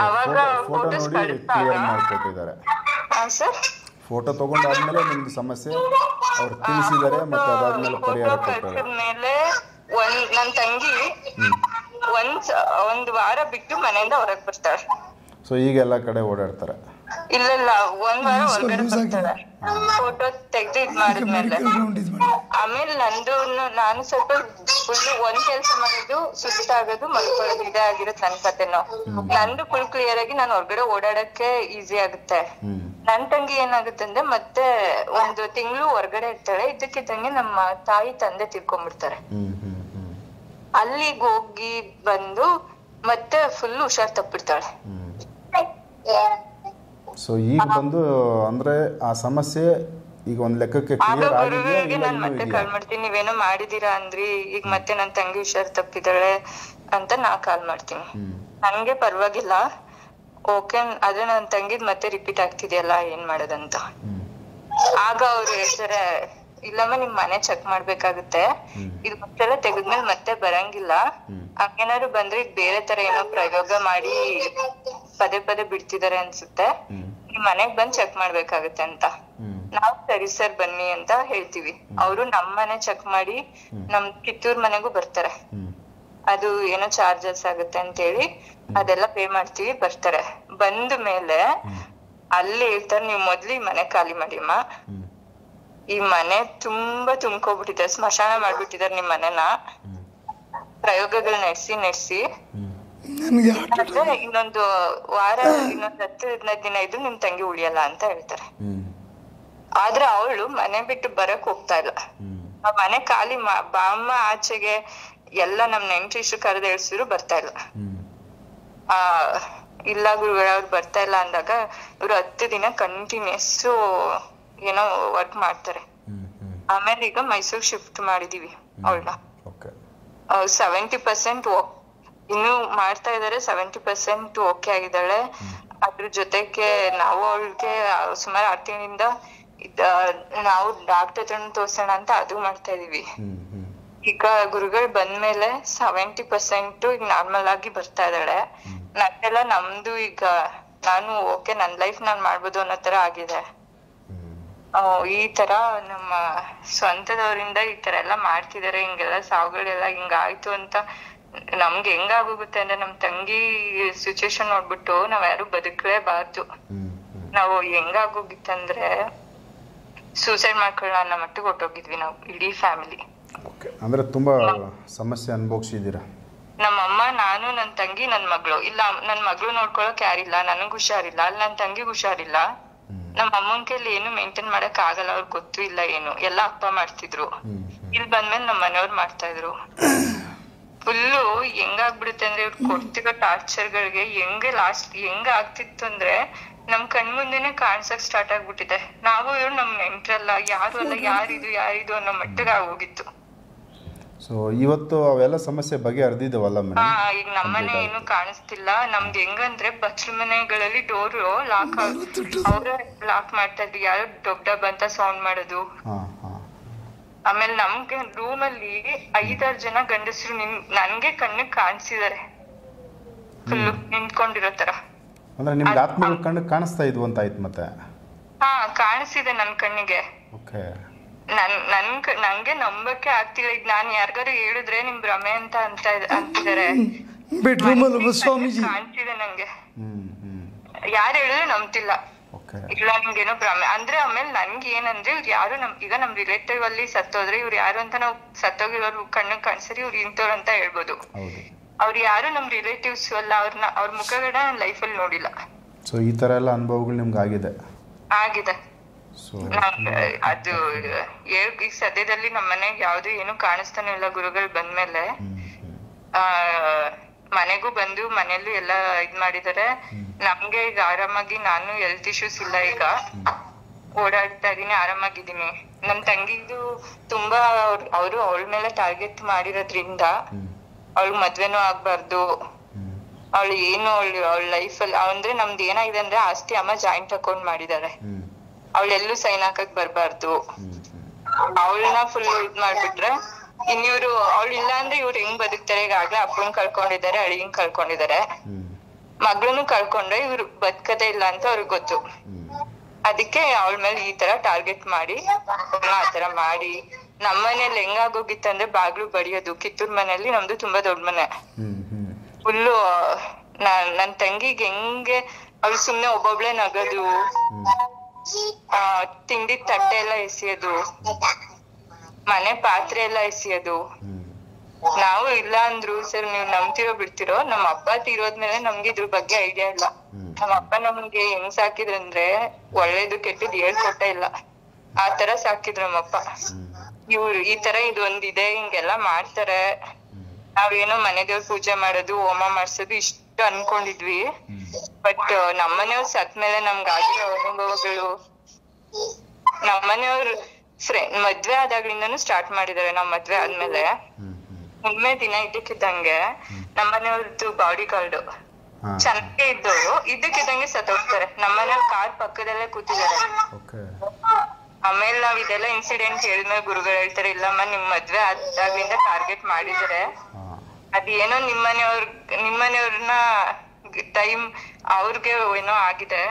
ಅವಾಗ ಫೋಟೋಸ್ ಕಳಿಸ್ತಾರೆ. ಸರ್ ಫೋಟೋ ತಗೊಂಡಾದ್ಮೇಲೆ ನಿಮ್ದು ಸಮಸ್ಯೆ ಅವ್ರು ತಿಳಿಸಿದ್ದಾರೆ, ಮತ್ತೆ ಅದಾದ್ಮೇಲೆ ಪರಿಹಾರ ಕೊಡ್ತಾರೆ. ಮೇಲೆ ನನ್ ತಂಗಿ ಒಂದ್ ವಾರ ಬಿಟ್ಟು ಮನೆಯಿಂದ ಹೊರಗ್ ಬರ್ತಾಳೆ. ಸೊ ಈಗ ಎಲ್ಲಾ ಕಡೆ ಓಡಾಡ್ತಾರೆ? ಇಲ್ಲ, ಒಂದ್ ವಾರ ಹೊರಗಡೆ ಬರ್ತಾಳೆ ಫೋಟೋ ತೆಗ್ದು ಇದ್ ಮಾಡಿದ್ಮೇಲೆ. ಆಮೇಲೆ ನಾನು ಸ್ವಲ್ಪ ಫುಲ್ ಒಂದ್ ಕೆಲ್ಸ ಮಾಡೋದು, ಸುಸ್ತಾಗೋದು, ಮಲ್ಕೊಳ್ಳೋದು, ಇದೇ ಆಗಿರುತ್ತೆ ನನ್ ಕತೆನೋ. ನಂದು ಫುಲ್ ಕ್ಲಿಯರ್ ಆಗಿ ನಾನು ಹೊರಗಡೆ ಓಡಾಡಕ್ಕೆ ಈಸಿ ಆಗುತ್ತೆ. ನನ್ ತಂಗಿ ಏನಾಗುತ್ತೆ ಅಂದ್ರೆ ಮತ್ತೆ ಒಂದು ತಿಂಗಳು ಹೊರಗಡೆ ಇರ್ತಾಳೆ, ಇದಕ್ಕಿದ್ದಂಗೆ ನಮ್ಮ ತಾಯಿ ತಂದೆ ತಿರ್ಕೊಂಡ್ಬಿಡ್ತಾರೆ. ಅಲ್ಲಿಗೆ ಹೋಗಿ ಬಂದು ಮತ್ತೆ ಫುಲ್ ಹುಷಾರ್ ತಪ್ಪಿಡ್ತಾಳೆ. ಸೊ ಈಗ ಬಂದು ಅಂದ್ರೆ ಆ ಸಮಸ್ಯೆ ಈಗ ಒಂದ್ ಲೆಕ್ಕಕ್ಕೆ ಕ್ಲಿಯರ್ ಆಗಿದೆಯಾ? ನಾನ್ ಮತ್ತೆ ಕಾಲ್ ಮಾಡ್ತೀನಿ, ನೀವೇನೋ ಮಾಡಿದೀರಾ ಅಂದ್ರಿ, ಈಗ ಮತ್ತೆ ನನ್ ತಂಗಿ ಹುಷಾರ್ ತಪ್ಪಿದಾಳೆ ಅಂತ ನಾ ಕಾಲ್ ಮಾಡ್ತೀನಿ. ನನ್ಗೆ ಪರವಾಗಿಲ್ಲ, ಓಕೆ, ಆದ್ರೆ ನನ್ ತಂಗಿದ್ ಮತ್ತೆ ರಿಪೀಟ್ ಆಗ್ತಿದೆಯಲ್ಲ, ಏನ್ ಮಾಡೋದಂತ. ಆಗ ಅವ್ರು ಹೇಳ್ತಾರೆ, ಇಲ್ಲಮ್ಮ ನಿಮ್ ಮನೆ ಚೆಕ್ ಮಾಡ್ಬೇಕಾಗುತ್ತೆ, ಇದು ಮತ್ತೆಲ್ಲ ತೆಗೆದ್ಮೇಲೆ ಮತ್ತೆ ಬರಂಗಿಲ್ಲ, ಹಂಗೇನಾದ್ರು ಬಂದ್ರೆ ಇದು ಬೇರೆ ತರ ಏನೋ ಪ್ರಯೋಗ ಮಾಡಿ ಪದೇ ಪದೇ ಬಿಡ್ತಿದಾರೆ ಅನ್ಸುತ್ತೆ, ನಿಮ್ ಮನೆಗ್ ಬಂದ್ ಚೆಕ್ ಮಾಡ್ಬೇಕಾಗತ್ತೆ ಅಂತ. ನಾವ್ ಸರಿ ಸರ್ ಬನ್ನಿ ಅಂತ ಹೇಳ್ತೀವಿ. ಅವರು ನಮ್ ಮನೆ ಚೆಕ್ ಮಾಡಿ ನಮ್ ಕಿತ್ತೂರ್ ಮನೆಗೂ ಬರ್ತಾರೆ. ಅದು ಏನೋ ಚಾರ್ಜಸ್ ಆಗುತ್ತೆ ಅಂತ ಹೇಳಿ ಅದೆಲ್ಲ ಪೇ ಮಾಡ್ತೀವಿ, ಬರ್ತಾರೆ. ಬಂದ ಮೇಲೆ ಅಲ್ಲಿ ಹೇಳ್ತಾರೆ, ನೀವ್ ಮೊದ್ಲು ಈ ಮನೆ ಖಾಲಿ ಮಾಡಿಮ್ಮ, ಈ ಮನೆ ತುಂಬಾ ತುಂಬ್ಕೊಬಿಟ್ಟಿದೆ, ಸ್ಮಶಾನ ಮಾಡ್ಬಿಟ್ಟಿದಾರೆ ನಿಮ್ ಮನೆನ, ಪ್ರಯೋಗಗಳು ನಡೆಸಿ ಇನ್ನೊಂದು ವಾರ, ಇನ್ನೊಂದ್ 10-15 ದಿನ ಇದ್ದು ನಿಮ್ ತಂಗಿ ಉಳಿಯಲ್ಲ ಅಂತ ಹೇಳ್ತಾರೆ. ಆದ್ರೆ ಅವಳು ಮನೆ ಬಿಟ್ಟು ಬರಕ್ ಹೋಗ್ತಾ ಇಲ್ಲ. ಆ ಮನೆ ಖಾಲಿ ಬಾಮ್ಮ ಆಚೆಗೆ ಎಲ್ಲ ನಮ್ ನೆಂಟ್ರಿಷ್ಟು ಕರೆದು ಹೇಳ್ಸಿದ್ರು ಬರ್ತಾ ಇಲ್ಲ. ಇಲ್ಲ ಗುರುಗಳ ಅವ್ರು ಬರ್ತಾ ಇಲ್ಲ ಅಂದಾಗ ಇವ್ರು 10 ದಿನ ಕಂಟಿನ್ಯೂಸ್ ಏನೋ ವರ್ಕ್ ಮಾಡ್ತಾರೆ. ಆಮೇಲೆ ಈಗ ಮೈಸೂರ್ ಶಿಫ್ಟ್ ಮಾಡಿದೀವಿ ಅವಳನ್ನ. 70% ಇನ್ನು ಮಾಡ್ತಾ ಇದಾರೆ, 70% ಓಕೆ ಆಗಿದ್ದಾಳೆ. ಅದ್ರ ಜೊತೆಗೆ ನಾವು ಅವಳಿಗೆ ಸುಮಾರು 6 ತಿಂಗಳಿಂದ ನಾವು ಡಾಕ್ಟರ್ ಹತ್ರ ತೋರ್ಸೋಣ ಅಂತ ಅದು ಮಾಡ್ತಾ ಇದೀವಿ. ಈಗ ಗುರುಗಳು ಬಂದ್ಮೇಲೆ 70% ಈಗ ನಾರ್ಮಲ್ ಆಗಿ ಬರ್ತಾ ಇದ್ದಾಳೆ. ನಂದೆಲ್ಲ ನಮ್ದು ಈಗ ನಾನು ಓಕೆ ನನ್ ಲೈಫ್ ನಾನ್ ಮಾಡ್ಬೋದು ಅನ್ನೋ ತರ ಆಗಿದೆ. ಈ ತರ ನಮ್ಮ ಸ್ವಂತದವರಿಂದ ಈ ತರ ಎಲ್ಲಾ ಮಾಡ್ತಿದಾರೆ, ಹಿಂಗೆಲ್ಲ ಸಾವುಗಳೆಲ್ಲ ಹಿಂಗಾಯ್ತು ಅಂತ ನಮ್ಗೆ ಹೆಂಗಾಗೋಗುತ್ತೆ ಅಂದ್ರೆ ನಮ್ ತಂಗಿ ಸಿಚುವೇಶನ್ ನೋಡ್ಬಿಟ್ಟು ನಾವ್ ಯಾರು ಬದುಕಲೇಬಾರ್ದು. ನಾವು ಹೆಂಗಾಗೋಗಿತ್ತಂದ್ರೆ ಸೂಸೈಡ್ ಮಾಡ್ಕೊಳ್ಳೋ ಅನ್ನೋ ಮಟ್ಟಿಗೆ ಹೊಟ್ಟೋಗಿದ್ವಿ ನಾವು ಇಡೀ ಫ್ಯಾಮಿಲಿ. ಅಂದ್ರೆ ತುಂಬಾ ಸಮಸ್ಯೆ ಅನುಭವಿಸಿದೀರಾ? ನಮ್ಮಮ್ಮ, ನಾನು, ನನ್ ತಂಗಿ, ನನ್ ಮಗಳು. ಇಲ್ಲ ನನ್ ಮಗಳು ನೋಡ್ಕೊಳಕ್ ಯಾರಿಲ್ಲ, ನನಗ್ ಹುಷಾರಿಲ್ಲ, ಅಲ್ಲಿ ನನ್ ತಂಗಿಗ್ ಹುಷಾರಿಲ್ಲ. ನಮ್ಮ ಅಮ್ಮನ ಕೈಲಿ ಏನು ಮೇಂಟೈನ್ ಮಾಡಕ್ ಆಗಲ್ಲ, ಅವ್ರಿಗೆ ಗೊತ್ತು ಇಲ್ಲ ಏನು, ಎಲ್ಲ ಅಪ್ಪ ಮಾಡ್ತಿದ್ರು. ಇಲ್ಲಿ ಬಂದ್ಮೇಲೆ ನಮ್ ಮನೆಯವ್ರು ಮಾಡ್ತಾ ಇದ್ರು. ಫುಲ್ಲು ಹೆಂಗಾಗ್ಬಿಡುತ್ತೆ ಅಂದ್ರೆ ಇವ್ರು ಕೊಡ್ತಿರೋ ಟಾರ್ಚರ್ಗಳಿಗೆ ಹೆಂಗ ಆಗ್ತಿತ್ತು ಅಂದ್ರೆ ನಮ್ ಕಣ್ ಮುಂದೆನೆ ಕಾಣ್ಸಕ್ ಸ್ಟಾರ್ಟ್ ಆಗ್ಬಿಟ್ಟಿದೆ. ನಾವು ಇವ್ರು ನಮ್ ನೆಂಟ್ರಲ್ಲ, ಯಾರು ಅಲ್ಲ, ಯಾರಿದು ಅನ್ನೋ ಮಟ್ಟಿಗೆ ಆಗೋಗಿತ್ತು. ಸೊ ಇವತ್ತು ಅವೆಲ್ಲ ಸಮಸ್ಯೆ ಬಗೆಹರಿದಿದವಲ್ಲ ಮೇಡಮ್? ಈಗ ನಮ್ಮನೆ ಏನು ಕಾಣಿಸ್ತಿಲ್ಲ. ನಮ್ದು ಹೆಂಗಂದ್ರೆ ಬಚ್ಚಲ ಮನೆಗಳಲ್ಲಿ ಡೋರ್ ಲಾಕ್, ಅವ್ರ ಲಾಕ್ ಮಾಡ್ತಾ ಇದ್ವಿ, ಯಾರು ಡೊಡ್ಡ ಅಂತ ಸೌಂಡ್ ಮಾಡೋದು. ಆಮೇಲೆ ನಮ್ಗೆ ರೂಮ್ ಅಲ್ಲಿ 5-6 ಜನ ಗಂಡಸರು ನನ್ಗೆ ಕಣ್ಣಿಗೆ ಕಾಣಿಸಿದಾರೆ, ಫುಲ್ ನಿಂತ್ಕೊಂಡಿರೋ ತರ. ಅಂದ್ರೆ ನಿಮ್ಗೆ ಆತ್ಮಗಳು ಕಣ್ಣಿಗೆ ಕಾಣಿಸ್ತಾ ಇದ್ವು ಅಂತ ಆಯ್ತು ಮತ್ತೆ? ಕಾಣಿಸಿದೆ ನನ್ ಕಣ್ಣಿಗೆ. ನಂಗೆ ನಂಬಕ್ಕೆ ಆಗ್ತಿಲ್ಲ. ಈಗ ನಾನ್ ಯಾರಿಗಾರು ಹೇಳಿದ್ರೆ ನಿಮ್ ಭ್ರಮೆ ಅಂತ ಅಂತಿದಾರೆ. ಕಾಣಿಸಿದೆ ನಂಗೆ, ಯಾರು ಹೇಳಿದ್ರೆ ನಂಬ್ತಿಲ್ಲ. ಇಲ್ಲ ನಿಮ್ಗೇನೋ ಭ್ರಮೆ ಅಂದ್ರೆ. ಆಮೇಲೆ ನನ್ಗೆ ಏನಂದ್ರೆ ಇವ್ರು ಯಾರು ಈಗ ನಮ್ ರಿಲೇಟಿವ್ ಅಲ್ಲಿ ಸತ್ತೋದ್ರೆ ಇವ್ರು ಯಾರು ಅಂತ ನಾವು ಸತ್ತೋಗಿರೋರು ಕಣ್ಣಿಗೆ ಕಾಣಿಸ್ರಿ ಇವ್ರು ಇಂಥವ್ರು ಅಂತ ಹೇಳ್ಬೋದು. ಅವ್ರು ಯಾರು ನಮ್ ರಿಲೇಟಿವ್ಸ್ ಅಲ್ಲ, ಅವ್ರ ಮುಖಗಳನ್ನ ಲೈಫ್ ಅಲ್ಲಿ ನೋಡಿಲ್ಲ. ಸೊ ಈ ತರ ಎಲ್ಲ ಅನುಭವಗಳು ನಿಮ್ಗೆ ಆಗಿದೆ? ಆಗಿದೆ. ಅದು ಈಗ ಸದ್ಯದಲ್ಲಿ ನಮ್ಮ ಮನೆಗೆ ಯಾವ್ದು ಏನು ಕಾಣಿಸ್ತಾನೆ ಇಲ್ಲ. ಗುರುಗಳು ಬಂದ್ಮೇಲೆ ಮನೆಗೂ ಬಂದು ಮನೆಯಲ್ಲೂ ಎಲ್ಲ ಇದ್ ಮಾಡಿದಾರೆ. ನಮ್ಗೆ ಈಗ ಆರಾಮಾಗಿ, ನಾನು ಹೆಲ್ತ್ ಇಶ್ಯೂಸ್ ಇಲ್ಲ, ಈಗ ಓಡಾಡ್ತಾ ಇದೀನಿ, ಆರಾಮಾಗಿದ್ದೀನಿ. ನಮ್ ತಂಗಿದು ತುಂಬಾ ಅವರು ಅವಳ ಮೇಲೆ ಟಾರ್ಗೆಟ್ ಮಾಡಿರೋದ್ರಿಂದ ಅವಳು ಮದ್ವೆನೂ ಆಗ್ಬಾರ್ದು, ಅವಳು ಏನು ಅವಳ ಲೈಫಲ್ಲಿ ಅಂದ್ರೆ ನಮ್ದು ಏನಾಗಿದೆ ಅಂದ್ರೆ ಆಸ್ತಿ ಅಮ್ಮ ಜಾಯಿಂಟ್ ಅಕೌಂಟ್ ಮಾಡಿದಾರೆ, ಅವಳೆಲ್ಲೂ ಸೈನ್ ಹಾಕಕ್ ಬರ್ಬಾರ್ದು. ಅವಳನ್ನ ಫುಲ್ ಇದ್ ಮಾಡ್ಬಿಟ್ರೆ ಇನ್ಇವ್ರು ಅವಳು ಇಲ್ಲ ಅಂದ್ರೆ ಇವ್ರು ಹೆಂಗ್ ಬದುಕ್ತಾರೆ? ಈಗಾಗ್ಲೇ ಅಪ್ಪನ್ ಕಳ್ಕೊಂಡಿದ್ದಾರೆ, ಅಳಿಯನ್ ಕಳ್ಕೊಂಡಿದ್ದಾರೆ, ಮಗಳನ್ನು ಕಳ್ಕೊಂಡ್ರೆ ಇವ್ರು ಬದುಕದೇ ಇಲ್ಲ ಅಂತ ಅವ್ರಿಗೆ ಗೊತ್ತು. ಅದಕ್ಕೆ ಅವಳ ಮೇಲೆ ಈ ತರ ಟಾರ್ಗೆಟ್ ಮಾಡಿ ಆತರ ಮಾಡಿ ನಮ್ಮನೇಲಿ ಹೆಂಗಾಗೋಗಿತ್ತಂದ್ರೆ ಬಾಗ್ಲು ಬಡಿಯೋದು. ಕಿತ್ತೂರ್ ಮನೆಯಲ್ಲಿ ನಮ್ದು ತುಂಬಾ ದೊಡ್ಡ ಮನೆ, ಫುಲ್ಲು ನನ್ ತಂಗಿಗೆ ಹೆಂಗೆ ಅವಳು ಸುಮ್ನೆ ಒಬ್ಬೊಬ್ಳೆ ನಗದು, ತಿಂಡಿ ತಟ್ಟೆ ಎಲ್ಲ ಎಸೆಯೋದು, ಮನೆ ಪಾತ್ರೆ ಎಲ್ಲ ಎಸೆಯೋದು. ನಾವು ಇಲ್ಲ ಅಂದ್ರು ಸರ್ ನೀವು ನಂಬ್ತಿರೋ ಬಿಡ್ತಿರೋ, ನಮ್ಮ ಅಪ್ಪ ತೀರೋದ್ಮೇಲೆ ನಮ್ಗೆ ಇದ್ರ ಬಗ್ಗೆ ಐಡಿಯಾ ಇಲ್ಲ. ನಮ್ಮ ಅಪ್ಪ ನಮ್ಗೆ ಹೆಂಗ್ ಸಾಕಿದ್ರಂದ್ರೆ ಒಳ್ಳೇದು ಕೆಟ್ಟದ್ ಹೇಳ್ಕೊಟ್ಟೇ ಇಲ್ಲ, ಆ ತರ ಸಾಕಿದ್ರು ನಮ್ಮಪ್ಪ. ಇವ್ರು ಈ ತರ ಇದೊಂದಿದೆ, ಹಿಂಗೆಲ್ಲ ಮಾಡ್ತಾರೆ, ನಾವೇನೋ ಮನೆ ದೇವ್ರ ಪೂಜೆ ಮಾಡೋದು, ಹೋಮ ಮಾಡ್ಸೋದು ಇಷ್ಟು ಅನ್ಕೊಂಡಿದ್ವಿ. ಬಟ್ ನಮ್ಮನೆಯವ್ರು ಸತ್ಮೇಲೆ ನಮ್ಗಾಗಿರೋ ಅನುಭವಗಳು, ನಮ್ಮನೆಯವ್ರು ಮದ್ವೆ ಆದಾಗ್ಲಿಂದಾನು ಸ್ಟಾರ್ಟ್ ಮಾಡಿದಾರೆ. ನಾವ್ ಮದ್ವೆ ಆದ್ಮೇಲೆ ಒಮ್ಮೆ ದಿನ ಇದ್ದಕ್ಕಿದ್ದಂಗೆ ನಮ್ಮನೆಯವ್ರದ್ದು ಬಾಡಿ ಗಾರ್ಡ್ ಚೆನ್ನಾಗೇ ಇದ್ದವ್ರು ಇದ್ದಕ್ಕಿದ್ದಂಗೆ ಸತ್ತೋಗ್ತಾರೆ. ನಮ್ಮನೆಯವ್ರ ಕಾರ್ ಪಕ್ಕದಲ್ಲೇ ಕೂತಿದ್ದಾರೆ. ಆಮೇಲೆ ನಾವ್ ಇದೆಲ್ಲ ಇನ್ಸಿಡೆಂಟ್ ಹೇಳಿದ್ಮೇಲೆ ಗುರುಗಳು ಹೇಳ್ತಾರೆ, ಇಲ್ಲಮ್ಮ ನಿಮ್ ಮದ್ವೆ ಆದಾಗ್ಲಿಂದ ಟಾರ್ಗೆಟ್ ಮಾಡಿದಾರೆ, ಅದೇನೋ ನಿಮ್ಮನೆಯವ್ರನ್ನ ಟೈಮ್ ಅವ್ರಿಗೆ ಏನೋ ಆಗಿದೆ,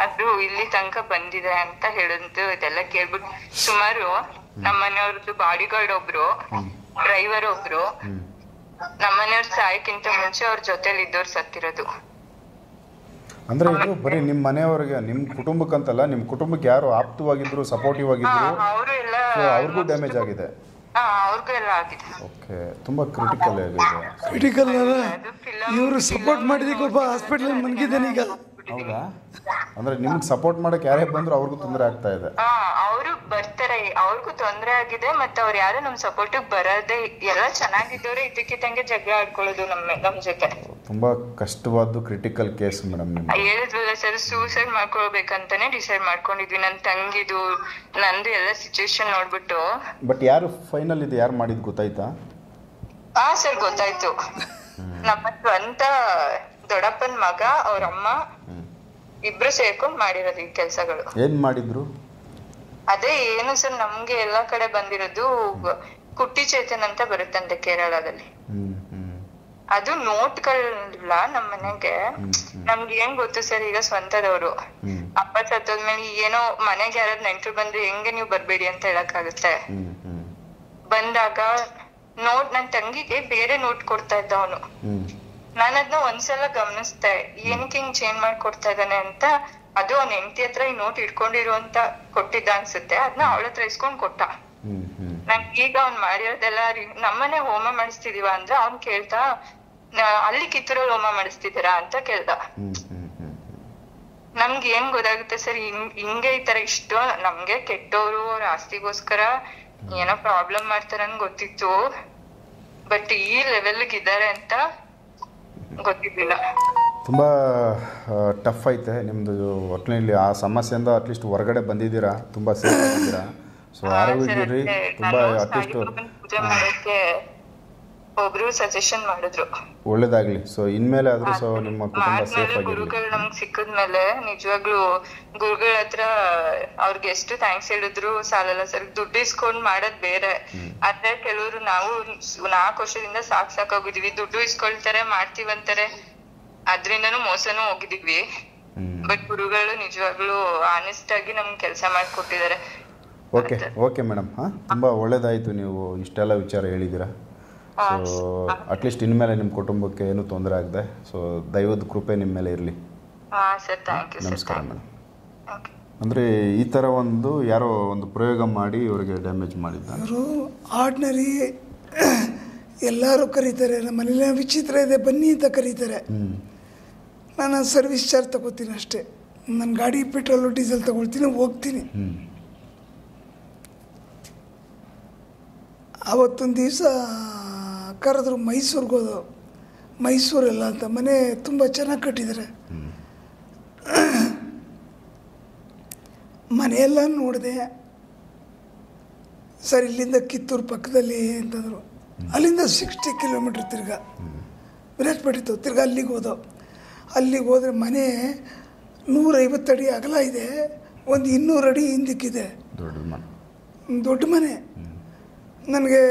ಅದು ಇಲ್ಲಿ ತನಕ ಬಂದಿದೆ ಅಂತ ಹೇಳಂತು. ಇದೆಲ್ಲ ಕೇಳ್ಬಿಟ್ಟು ಸುಮಾರು ನಮ್ಮನೆಯವ್ರದ್ದು ಬಾಡಿ ಗಾರ್ಡ್ ಒಬ್ರು, ಡ್ರೈವರ್ ಒಬ್ರು, ನಮ್ಮನೆಯವ್ರ ಸಾಯಕ್ಕಿಂತ ಮುಂಚೆ ಅವ್ರ ಜೊತೆಲಿ ಇದ್ದವ್ರು ಸತ್ತಿರೋದು. ಅಂದ್ರೆ ಇದು ಬರೀ ನಿಮ್ಮ ಮನೆಯವರಿಗೆ, ನಿಮ್ಮ ಕುಟುಂಬಕ್ಕಂತಲ್ಲ, ನಿಮ್ಮ ಕುಟುಂಬಕ್ಕೆ ಯಾರು ಆಪ್ತವಾಗಿದ್ರು, ಸಪೋರ್ಟಿವ್ ಆಗಿದ್ರು, ಅವರು ಎಲ್ಲ ಅವ್ರಿಗೂ ಡ್ಯಾಮೇಜ್ ಆಗಿದೆ. ಅವ್ರಿಗೂ ಎಲ್ಲ ಆಗಿದೆ. ಓಕೆ, ತುಂಬಾ ಕ್ರಿಟಿಕಲ್ ಆಗಿದೆ. ಕ್ರಿಟಿಕಲ್ ಇವರು ಸಪೋರ್ಟ್ ಮಾಡಿದಕ್ಕೆ ಒಬ್ಬ ಹಾಸ್ಪಿಟಲ್ ಮನ್ಗಿದ್ದಾನೆ ಈಗ. ಹೌದಾ? ಅಂದ್ರೆ ನಿಮ್ಗೆ ಸಪೋರ್ಟ್ ಮಾಡಕ್ ಯಾರೇ ಬಂದ್ರು ಅವ್ರಿಗೂ ತೊಂದರೆ ಆಗ್ತಾ ಇದೆ. ಅವರು ಬರ್ತಾರೆ, ಅವ್ರಿಗೂ ತೊಂದರೆ ಆಗಿದೆ. ಮತ್ತೆ ಅವ್ರು ಯಾರು ನಮ್ ಸಪೋರ್ಟ್ ಬರದೆ, ಎಲ್ಲ ಚೆನ್ನಾಗಿದ್ದವ್ರೆ ಇದಕ್ಕಿದ್ದಂಗೆ ಜಗಳ ಆಡ್ಕೊಳ್ಳೋದು ನಮ್ ಜೊತೆ. ತುಂಬಾ ಕಷ್ಟವಾದ ಕ್ರಿಟಿಕಲ್ ಕೇಸ್ ಮೇಡಮ್. ಹೇಳಿದ್ವಲ್ಲ ಸರ್, ಸೂಸೈಡ್ ಮಾಡ್ಕೊಳ್ಬೇಕಂತಾನೆ ಡಿಸೈಡ್ ಮಾಡ್ಕೊಂಡಿದ್ವಿ. ನನ್ ತಂಗಿದು ನಂದು ಎಲ್ಲ ಸಿಚುವೇಶನ್ ನೋಡ್ಬಿಟ್ಟು. ಬಟ್ ಯಾರು ಫೈನಲ್ ಇದು ಯಾರು ಮಾಡಿದ್ ಗೊತ್ತಾಯ್ತಾ? ಹಾ ಸರ್, ಗೊತ್ತಾಯ್ತು. ನಮ್ಮ ಸ್ವಂತ ದೊಡ್ಡಪ್ಪನ ಮಗ, ಅವ್ರ ಅಮ್ಮ ಇಬ್ರು ಸೇರ್ಕೊಂಡ್ ಮಾಡಿರೋದು ಈ ಕೆಲ್ಸಗಳು. ಏನ್ ಮಾಡಿದ್ರು? ಅದೇ ಏನು ಸರ್, ನಮ್ಗೆ ಎಲ್ಲಾ ಕಡೆ ಬಂದಿರೋದು ಕುಟ್ಟಿ ಚೇತನ್ ಅಂತ ಬರುತ್ತಂತೆ ಕೇರಳದಲ್ಲಿ. ಅದು ನೋಟ್ಗಳಿಲ್ಲ ನಮ್ ಮನೆಗೆ. ನಮ್ಗೆ ಏನ್ ಗೊತ್ತು ಸರ್, ಈಗ ಸ್ವಂತದವ್ರು ಅಪ್ಪ ಸತ್ತೋದ್ಮೇಲೆ ಏನೋ ಮನೆಗೆ ಯಾರಾದ್ರು ನೆಂಟ್ರು ಬಂದ್ರೆ ಹೆಂಗೆ ನೀವು ಬರ್ಬೇಡಿ ಅಂತ ಹೇಳಕ್ಕಾಗುತ್ತೆ. ಬಂದಾಗ ನನ್ ತಂಗಿಗೆ ಬೇರೆ ನೋಟ್ ಕೊಡ್ತಾ ಇದ್ದ ಅವನು. ನಾನು ಅದನ್ನ ಒಂದ್ಸಲ ಗಮನಿಸ್ದೆ, ಏನಕ್ಕೆ ಹಿಂಗ್ ಚೇಂಜ್ ಮಾಡ್ಕೊಡ್ತಾ ಇದ್ದಾನೆ ಅಂತ. ಅದು ಅವ್ನ ಹೆಂಡತಿ ಹತ್ರ ಈ ನೋಟ್ ಇಟ್ಕೊಂಡಿರುವಂತ ಕೊಟ್ಟಿದ್ದ ಅನ್ಸುತ್ತೆ. ಅದನ್ನ ಅವಳ ಹತ್ರ ಇಸ್ಕೊಂಡ್ ಕೊಟ್ಟ. ಈಗ ಅವ್ನ್ ಮಾಡಿರೋದೆಲ್ಲ ನಮ್ಮನೆ ಹೋಮ ಮಾಡಿಸ್ತಿದೀವ ಅಂದ್ರೆ ಅವ್ನ್ ಕೇಳ್ತಾ, ಅಲ್ಲಿ ಕಿತ್ತೂರಲ್ಲಿ ಹೋಮ ಮಾಡಿಸ್ತಿದ್ದೀರಾ ಅಂತ ಕೇಳ್ದ. ನಮ್ಗೆ ಏನ್ ಗೊತ್ತಾಗುತ್ತೆ ಸರ್, ಹಿಂಗೆ ಈ ತರ ಇಷ್ಟು ನಮ್ಗೆ ಕೆಟ್ಟವ್ರು ಅವ್ರ ಆಸ್ತಿಗೋಸ್ಕರ ಏನೋ ಪ್ರಾಬ್ಲಮ್ ಮಾಡ್ತಾರನ್ ಗೊತ್ತಿತ್ತು. ಬಟ್ ಈ ಲೆವೆಲ್ಗೆ ಇದ್ದಾರೆ ಅಂತ ಗೊತ್ತಿದ್ದಿಲ್ಲ. ತುಂಬ ಟಫ್ ಐತೆ ನಿಮ್ಮದು. ಒಟ್ಟಿನಲ್ಲಿ ಆ ಸಮಸ್ಯೆಯಿಂದ ಅಟ್ಲೀಸ್ಟ್ ಹೊರಗಡೆ ಬಂದಿದ್ದೀರಾ, ತುಂಬ ಸೇಫ್ ಆಗಿದ್ದೀರಾ. ಸೊ ಆರೋಗ್ಯರಿ ತುಂಬ ಅಟ್ಲೀಸ್ಟ್ ಪೂಜೆ ಮಾಡೋಕ್ಕೆ ಒಬ್ರು ಸಜೆಷನ್ ಮಾಡಿದ್ರು, ಒಳ್ಳೇದಾಗ್ಲಿ. ಸೊ ಇನ್ಮೇಲೆ ಆದ್ರೂ ಸೊ ನಿಮ್ಮ ಕುಟುಂಬ ಸೇಫ್ ಆಗಿರ್ಲಿ. ಗುರುಗಳು ನಮ್ಗೆ ಸಿಕ್ಕದ್ಮೇಲೆ ನಿಜವಾಗ್ಲೂ ಗುರುಗಳ ಹತ್ರ ಅವ್ರಿಗೆ ಎಷ್ಟು ಥ್ಯಾಂಕ್ಸ್ ಹೇಳಿದ್ರು ಸಾಲಲ್ಲ ಸರ್. ದುಡ್ಡು ಇಸ್ಕೊಂಡ್ ಮಾಡೋದ್ ಬೇರೆ, ಆದ್ರೆ ಕೆಲವರು ನಾವು 4 ವರ್ಷದಿಂದ ಸಾಕಾಗೋಗಿದೀವಿ. ದುಡ್ಡು ಇಸ್ಕೊಳ್ತಾರೆ, ಮಾಡ್ತೀವಂತಾರೆ, ಅದ್ರಿಂದನೂ ಮೋಸನೂ ಹೋಗಿದೀವಿ. ಬಟ್ ಗುರುಗಳು ನಿಜವಾಗ್ಲೂ ಆನೆಸ್ಟ್ ಆಗಿ ನಮ್ಗೆ ಕೆಲಸ ಮಾಡಿಕೊಟ್ಟಿದ್ದಾರೆ. ಓಕೆ ಮೇಡಮ್, ತುಂಬ ಒಳ್ಳೇದಾಯಿತು ನೀವು ಇಷ್ಟೆಲ್ಲ ವಿಚಾರ ಹೇಳಿದ್ದೀರಾ. ಸೊ ಅಟ್ಲೀಸ್ಟ್ ಇನ್ಮೇಲೆ ನಿಮ್ಮ ಕುಟುಂಬಕ್ಕೆ ಏನೂ ತೊಂದರೆ ಆಗದೆ, ಸೊ ದೈವದ ಕೃಪೆ ನಿಮ್ಮ ಮೇಲೆ ಇರಲಿ. ನಮಸ್ಕಾರ ಮೇಡಮ್. ಅಂದರೆ ಈ ಥರ ಯಾರೋ ಒಂದು ಪ್ರಯೋಗ ಮಾಡಿ ಇವರಿಗೆ ಡ್ಯಾಮೇಜ್ ಮಾಡಿದ್ದಾರೆ. ಅವರು ಆರ್ಡಿನರಿ ಎಲ್ಲರೂ ಕರೀತಾರೆ, ನಮ್ಮ ಮನೇಲಿ ವಿಚಿತ್ರ ಇದೆ ಬನ್ನಿ ಅಂತ ಕರೀತಾರೆ. ನಾನು ಸರ್ವಿಸ್ ಚಾರ್ಜ್ ತಗೋತೀನಿ ಅಷ್ಟೇ. ನನ್ನ ಗಾಡಿ ಪೆಟ್ರೋಲು ಡೀಸೆಲ್ ತಗೊಳ್ತೀನಿ, ಹೋಗ್ತೀನಿ. ಆವತ್ತೊಂದು ದಿವಸ ಕರೆದ್ರು ಮೈಸೂರಿಗೆ ಹೋದೋ. ಮೈಸೂರೆಲ್ಲ ಅಂತ ಮನೆ ತುಂಬ ಚೆನ್ನಾಗಿ ಕಟ್ಟಿದ್ದಾರೆ. ಮನೆಯೆಲ್ಲ ನೋಡಿದೆ. ಸರ್ ಇಲ್ಲಿಂದ ಕಿತ್ತೂರು ಪಕ್ಕದಲ್ಲಿ ಅಂತಂದರು. ಅಲ್ಲಿಂದ 60 ಕಿಲೋಮೀಟ್ರ್ ತಿರ್ಗಾ ವಿರಾಜಪೇಟೆ ತಿರ್ಗಾ ಅಲ್ಲಿಗೆ ಹೋದೋ. ಅಲ್ಲಿಗೆ ಹೋದರೆ ಮನೆ 150 ಅಡಿ ಅಗಲ ಇದೆ, ಒಂದು 200 ಅಡಿ ಹಿಂದಕ್ಕಿದೆ. ದೊಡ್ಡ ಮನೆ. ನನಗೆ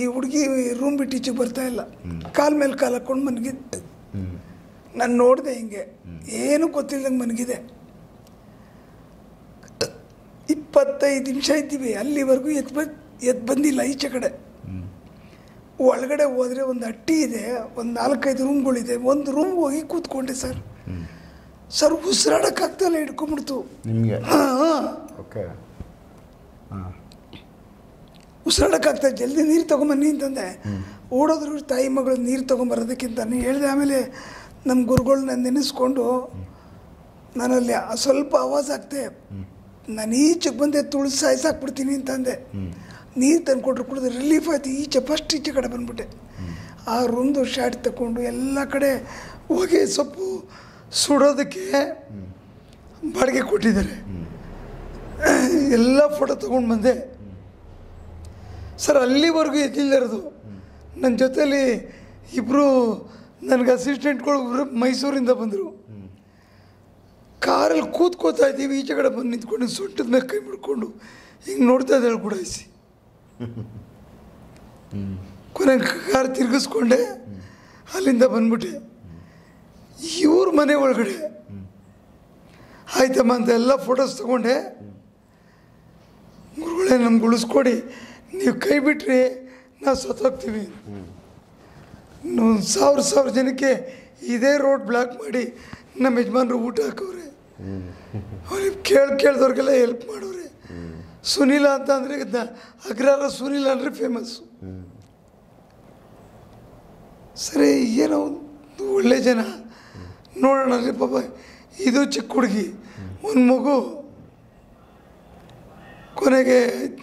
ಈ ಹುಡುಗಿ ರೂಮ್ ಬಿಟ್ಟು ಈಚೆಗೆ ಬರ್ತಾಯಿಲ್ಲ, ಕಾಲ ಮೇಲೆ ಕಾಲು ಹಾಕ್ಕೊಂಡು ಮನಗಿದೆ. ನಾನು ನೋಡಿದೆ, ಹಿಂಗೆ ಏನೂ ಗೊತ್ತಿಲ್ಲದಂಗೆ ಮನಗಿದೆ. 25 ನಿಮಿಷ ಇದ್ದೀವಿ, ಅಲ್ಲಿವರೆಗೂ ಎದ್ದು ಬಂದಿಲ್ಲ ಈಚೆ ಕಡೆ. ಒಳಗಡೆ ಹೋದರೆ ಒಂದು ಅಟ್ಟಿ ಇದೆ, ಒಂದು 4-5 ರೂಮ್ಗಳಿದೆ. ಒಂದು ರೂಮ್ ಹೋಗಿ ಕೂತ್ಕೊಂಡೆ ಸರ್. ಸರ್ ಉಸಿರಾಡೋಕ್ಕಾಗ್ತಲ್ಲ, ಹಿಡ್ಕೊಂಬಿಡ್ತು ನಿಮಗೆ. ಓಕೆ, ಉಸಿರಾಡೋಕ್ಕಾಗ್ತಾ, ಜಲ್ದಿ ನೀರು ತೊಗೊಂಬನ್ನಿ ಅಂತಂದೆ. ಓಡೋದ್ರು ತಾಯಿ ಮಗಳು ನೀರು ತೊಗೊಂಬರೋದಕ್ಕಿಂತ ಹೇಳಿದೆ. ಆಮೇಲೆ ನಮ್ಮ ಗುರುಗಳನ್ನ ನೆನೆಸ್ಕೊಂಡು ನಾನಲ್ಲಿ ಸ್ವಲ್ಪ ಆವಾಜ್ ಆಗ್ತೆ, ನಾನು ಈಚೆಗೆ ಬಂದೆ ತುಳಿಸಿ ಸಾಯಿಸಾಕ್ಬಿಡ್ತೀನಿ ಅಂತಂದೆ. ನೀರು ತಂದು ಕೊಟ್ಟರು, ಕುಡಿದ್ರೆ ರಿಲೀಫ್ ಆಯ್ತು. ಫಸ್ಟ್ ಈಚೆ ಕಡೆ ಬಂದ್ಬಿಟ್ಟೆ. ಆ ರೂಮ್ದು ಶಾಟ್ ತಗೊಂಡು ಎಲ್ಲ ಕಡೆ ಹೊಗೆ ಸೊಪ್ಪು ಸುಡೋದಕ್ಕೆ ಬಾಡಿಗೆ ಕೊಟ್ಟಿದ್ದಾರೆ. ಎಲ್ಲ ಫೋಟೋ ತೊಗೊಂಡು ಬಂದೆ ಸರ್. ಅಲ್ಲಿವರೆಗೂ ಎದ್ದಿಲ್ಲರದು. ನನ್ನ ಜೊತೆಲಿ ಇಬ್ಬರು ನನಗೆ ಅಸಿಸ್ಟೆಂಟ್ಗಳು ಮೈಸೂರಿಂದ ಬಂದರು. ಕಾರಲ್ಲಿ ಕೂತ್ಕೋತಾ ಇದ್ದೀವಿ, ಈಚೆ ಕಡೆ ಬಂದು ನಿಂತ್ಕೊಂಡು ಸೊಂಟದ ಮೇಲೆ ಕೈ ಮುಡ್ಕೊಂಡು ಹಿಂಗೆ ನೋಡ್ತಾ ಇದ್ದಾಳೆ ಗುಡಾಯಿಸಿ. ಕೊನೆಗೆ ಕಾರ್ ತಿರುಗಿಸ್ಕೊಂಡೆ, ಅಲ್ಲಿಂದ ಬಂದ್ಬಿಟ್ಟೆ. ಇವ್ರ ಮನೆ ಒಳಗಡೆ ಆಯ್ತಮ್ಮ ಅಂತ ಎಲ್ಲ ಫೋಟೋಸ್ ತೊಗೊಂಡೆ. ಗುರುಗಳೇ ನಮ್ಗೆ ಉಳಿಸ್ಕೊಡಿ, ನೀವು ಕೈ ಬಿಟ್ರಿ ನಾವು ಸತ್ತೋಗ್ತೀವಿ. 1,000 ಜನಕ್ಕೆ ಇದೇ ರೋಡ್ ಬ್ಲಾಕ್ ಮಾಡಿ ನಮ್ಮ ಯಜಮಾನ್ರು ಊಟ ಹಾಕವ್ರೆ. ಅವ್ರಿಗೆ ಕೇಳ್ದವ್ರಿಗೆಲ್ಲ ಹೆಲ್ಪ್ ಮಾಡೋರೆ. ಸುನೀಲ ಅಂತ ಅಂದರೆ ಅಗ್ರಹಾರ ಸುನೀಲ ಅಂದರೆ ಫೇಮಸ್ಸು. ಸರಿ, ಏನೋ ಒಳ್ಳೆ ಜನ ನೋಡೋಣ ರೀ ಪಾಪ. ಇದು ಚಿಕ್ಕ ಹುಡುಗಿ, ಒಂದು ಮಗು. ಕೊನೆಗೆ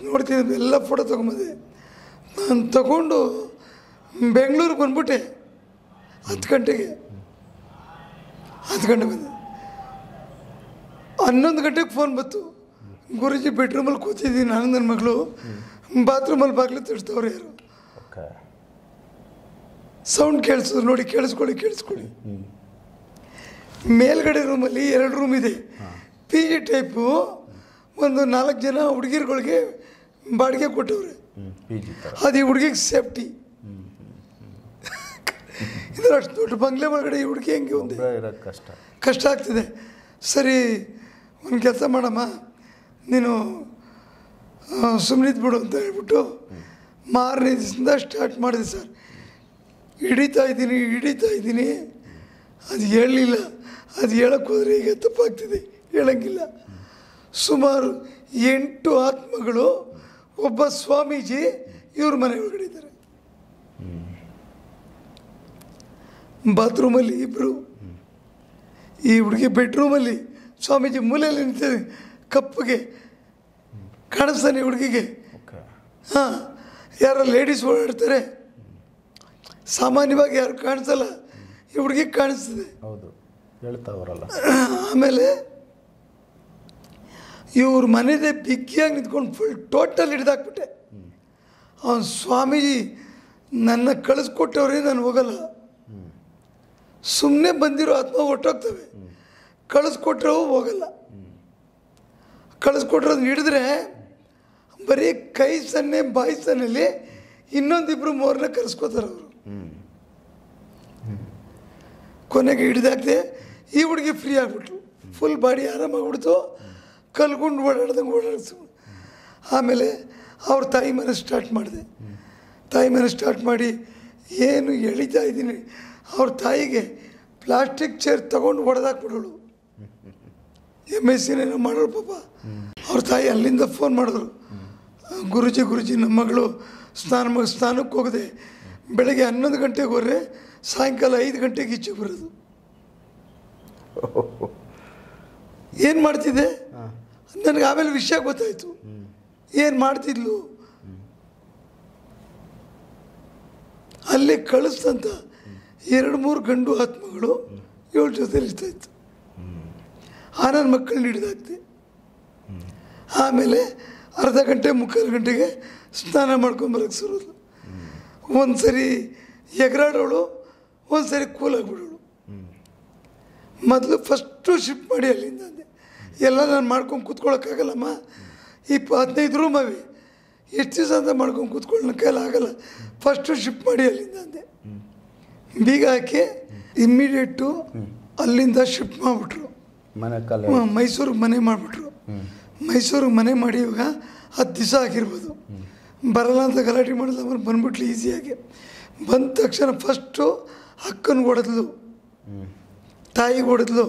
ನೋಡ್ತಿದ್ದೆ, ಎಲ್ಲ ಫೋಟೋ ತೊಗೊಂಬಂದೆ. ನಾನು ತಗೊಂಡು ಬೆಂಗಳೂರಿಗೆ ಬಂದ್ಬಿಟ್ಟೆ 10 ಗಂಟೆಗೆ. 10 ಗಂಟೆ ಬಂದೆ. 11 ಗಂಟೆಗೆ ಫೋನ್ ಬಂತು. ಗುರುಜಿ ಬೆಡ್ರೂಮಲ್ಲಿ ಕೂತಿದ್ದೀನಿ ನಾನು, ನನ್ನ ಮಗಳು ಬಾತ್ರೂಮಲ್ಲಿ ಬಾಗಿಲು ತಡ್ತವ್ರೆ ಯಾರು. ಸೌಂಡ್ ಕೇಳಿಸಿದ್ರು, ನೋಡಿ ಕೇಳಿಸ್ಕೊಳ್ಳಿ. ಮೇಲ್ಗಡೆ ರೂಮಲ್ಲಿ 2 ರೂಮ್ ಇದೆ, PG ಟೈಪು. ಒಂದು 4 ಜನ ಹುಡುಗಿರುಗಳಿಗೆ ಬಾಡಿಗೆ ಕೊಟ್ಟವ್ರೆ. ಅದು ಈ ಹುಡುಗಿಗೆ ಸೇಫ್ಟಿ. ಇದರ ಅಷ್ಟು ದೊಡ್ಡ ಬಂಗ್ಲೆ ಒಳಗಡೆ ಈ ಹುಡುಗಿ ಹೆಂಗೆ ಒಂದು ಕಷ್ಟ ಆಗ್ತಿದೆ. ಸರಿ, ಒಂದು ಕೆಲಸ ಮಾಡಮ್ಮ, ನೀನು ಸುಮ್ಮನಿದ್ದು ಅಂತ ಹೇಳ್ಬಿಟ್ಟು ಮಾರನೇ ದಿವಸದಿಂದ ಸ್ಟಾರ್ಟ್ ಮಾಡಿದೆ ಸರ್. ಹಿಡಿತಾ ಇದ್ದೀನಿ. ಅದು ಹೇಳಲಿಲ್ಲ. ಅದು ಹೇಳಕ್ಕೆ ಹೋದರೆ ಈಗ ತಪ್ಪಾಗ್ತಿದೆ, ಹೇಳಂಗಿಲ್ಲ. ಸುಮಾರು 8 ಆತ್ಮಗಳು, ಒಬ್ಬ ಸ್ವಾಮೀಜಿ ಇವ್ರ ಮನೆ ಒಳಗಡೆ ಇದ್ದಾರೆ. ಬಾತ್ರೂಮಲ್ಲಿ 2, ಈ ಹುಡುಗಿ ಬೆಡ್ರೂಮಲ್ಲಿ, ಸ್ವಾಮೀಜಿ ಮೂಲೆಯಲ್ಲಿ ನಿಂತಿದೆ. ಕಪ್ಪಗೆ ಕಾಣಿಸ್ತಾನೆ ಹುಡುಗಿಗೆ. ಹಾಂ, ಯಾರೋ ಲೇಡೀಸ್ ಓಡಾಡ್ತಾರೆ, ಸಾಮಾನ್ಯವಾಗಿ ಯಾರು ಕಾಣಿಸಲ್ಲ, ಈ ಹುಡುಗಿಗೆ ಕಾಣಿಸ್ತದೆ. ಹೌದು, ಹೇಳ್ತಾವರಲ್ಲ. ಆಮೇಲೆ ಇವ್ರ ಮನೆದೇ ಬಿಗ್ಗಿಯಾಗಿ ನಿಂತ್ಕೊಂಡು ಫುಲ್ ಟೋಟಲ್ ಹಿಡ್ದಾಕ್ಬಿಟ್ಟೆ. ಅವನು ಸ್ವಾಮೀಜಿ ನನ್ನ ಕಳಿಸ್ಕೊಟ್ಟವ್ರೆ, ನಾನು ಹೋಗಲ್ಲ. ಸುಮ್ಮನೆ ಬಂದಿರೋ ಆತ್ಮ ಹೊಟ್ಟೋಗ್ತವೆ, ಕಳಿಸ್ಕೊಟ್ರೂ ಹೋಗಲ್ಲ. ಕಳಿಸ್ಕೊಟ್ರೋದು ಹಿಡಿದ್ರೆ ಬರೀ ಕೈ ಸನ್ನೆ ಬಾಯಿ ಸನ್ನಲ್ಲಿ 2-3 ಕರೆಸ್ಕೋತಾರೆ ಅವರು. ಕೊನೆಗೆ ಹಿಡಿದಾಕ್ದೆ. ಈ ಹುಡುಗಿ ಫ್ರೀ ಆಗಿಬಿಟ್ರು, ಫುಲ್ ಬಾಡಿ ಆರಾಮಾಗ್ಬಿಡ್ತು. ಕಲ್ಕೊಂಡು ಓಡಾಡ್ಸು. ಆಮೇಲೆ ಅವ್ರ ತಾಯಿ ಮನೆ ಸ್ಟಾರ್ಟ್ ಮಾಡಿದೆ. ತಾಯಿ ಮನೆ ಸ್ಟಾರ್ಟ್ ಮಾಡಿ ಏನು ಎಳಿತಾ ಇದ್ದೀನಿ. ಅವ್ರ ತಾಯಿಗೆ ಪ್ಲಾಸ್ಟಿಕ್ ಚೇರ್ ತೊಗೊಂಡು ಹೊಡೆದಾಕ್ಬಿಡೋಳು. MSc ಮಾಡೋಳು ಪಾಪ. ಅವ್ರ ತಾಯಿ ಅಲ್ಲಿಂದ ಫೋನ್ ಮಾಡಿದ್ರು, ಗುರುಜಿ ನಮ್ಮ ಮಗಳು ಸ್ನಾನಕ್ಕೆ ಹೋಗದೆ ಬೆಳಗ್ಗೆ 11 ಗಂಟೆಗೆ ಹೋದ್ರೆ ಸಾಯಂಕಾಲ 5 ಗಂಟೆಗೆ ಈಚೆ ಬರೋದು. ಏನು ಮಾಡ್ತಿದ್ದೆ ನನಗೆ ಆಮೇಲೆ ವಿಷಯ ಗೊತ್ತಾಯಿತು. ಏನು ಮಾಡ್ತಿದ್ಲು, ಅಲ್ಲೇ ಕಳಿಸ್ತಂತ 2-3 ಗಂಡು ಆತ್ಮಗಳು 7 ಜೊತೆಲಿ ಇರ್ತಾಯಿತ್ತು. ನನ್ನ ಮಕ್ಕಳನ್ನ ಹಿಡಿದಾಕ್ತೆ. ಆಮೇಲೆ ಅರ್ಧ ಗಂಟೆ 3/4 ಗಂಟೆಗೆ ಸ್ನಾನ ಮಾಡ್ಕೊಂಬರಕ್ಕೆ ಸುರೋದು. ಒಂದು ಸರಿ ಎಗರಾಡೋಳು, ಒಂದು ಸರಿ ಕೂಲಾಗ್ಬಿಡೋಳು. ಮೊದಲು ಫಸ್ಟು ಶಿಫ್ಟ್ ಮಾಡಿ ಅಲ್ಲಿಂದ ಅಂದೆ. ಎಲ್ಲ ನಾನು ಮಾಡ್ಕೊಂಡು ಕೂತ್ಕೊಳ್ಳೋಕ್ಕಾಗಲ್ಲಮ್ಮ, 15 ರೂಮ್ ಅವೆ, ಎಷ್ಟು ದಿವಸ ಅಂತ ಮಾಡ್ಕೊಂಡು ಕೂತ್ಕೊಳ್ಳೋ ಕೈಲಿ ಆಗಲ್ಲ, ಫಸ್ಟು ಶಿಫ್ಟ್ ಮಾಡಿ ಅಲ್ಲಿಂದ ಅಂದೆ. ಬೀಗ ಹಾಕಿ ಇಮ್ಮಿಡಿಯೇಟು ಅಲ್ಲಿಂದ ಶಿಫ್ಟ್ ಮಾಡಿಬಿಟ್ರು. ಮೈಸೂರಿಗೆ ಮನೆ ಮಾಡಿಬಿಟ್ರು. ಮೈಸೂರಿಗೆ ಮನೆ ಮಾಡಿ ಇವಾಗ 10 ದಿವಸ ಆಗಿರ್ಬೋದು. ಬರಲ್ಲ ಅಂತ ಗಲಾಟೆ ಮಾಡಿಲ್ಲ, ಆಮೇಲೆ ಬಂದ್ಬಿಟ್ಲು ಈಸಿಯಾಗಿ. ಬಂದ ತಕ್ಷಣ ಫಸ್ಟು ಅಕ್ಕನಿಗೆ ಹೊಡೆದ್ಲು, ತಾಯಿಗೆ ಹೊಡೆದ್ಲು.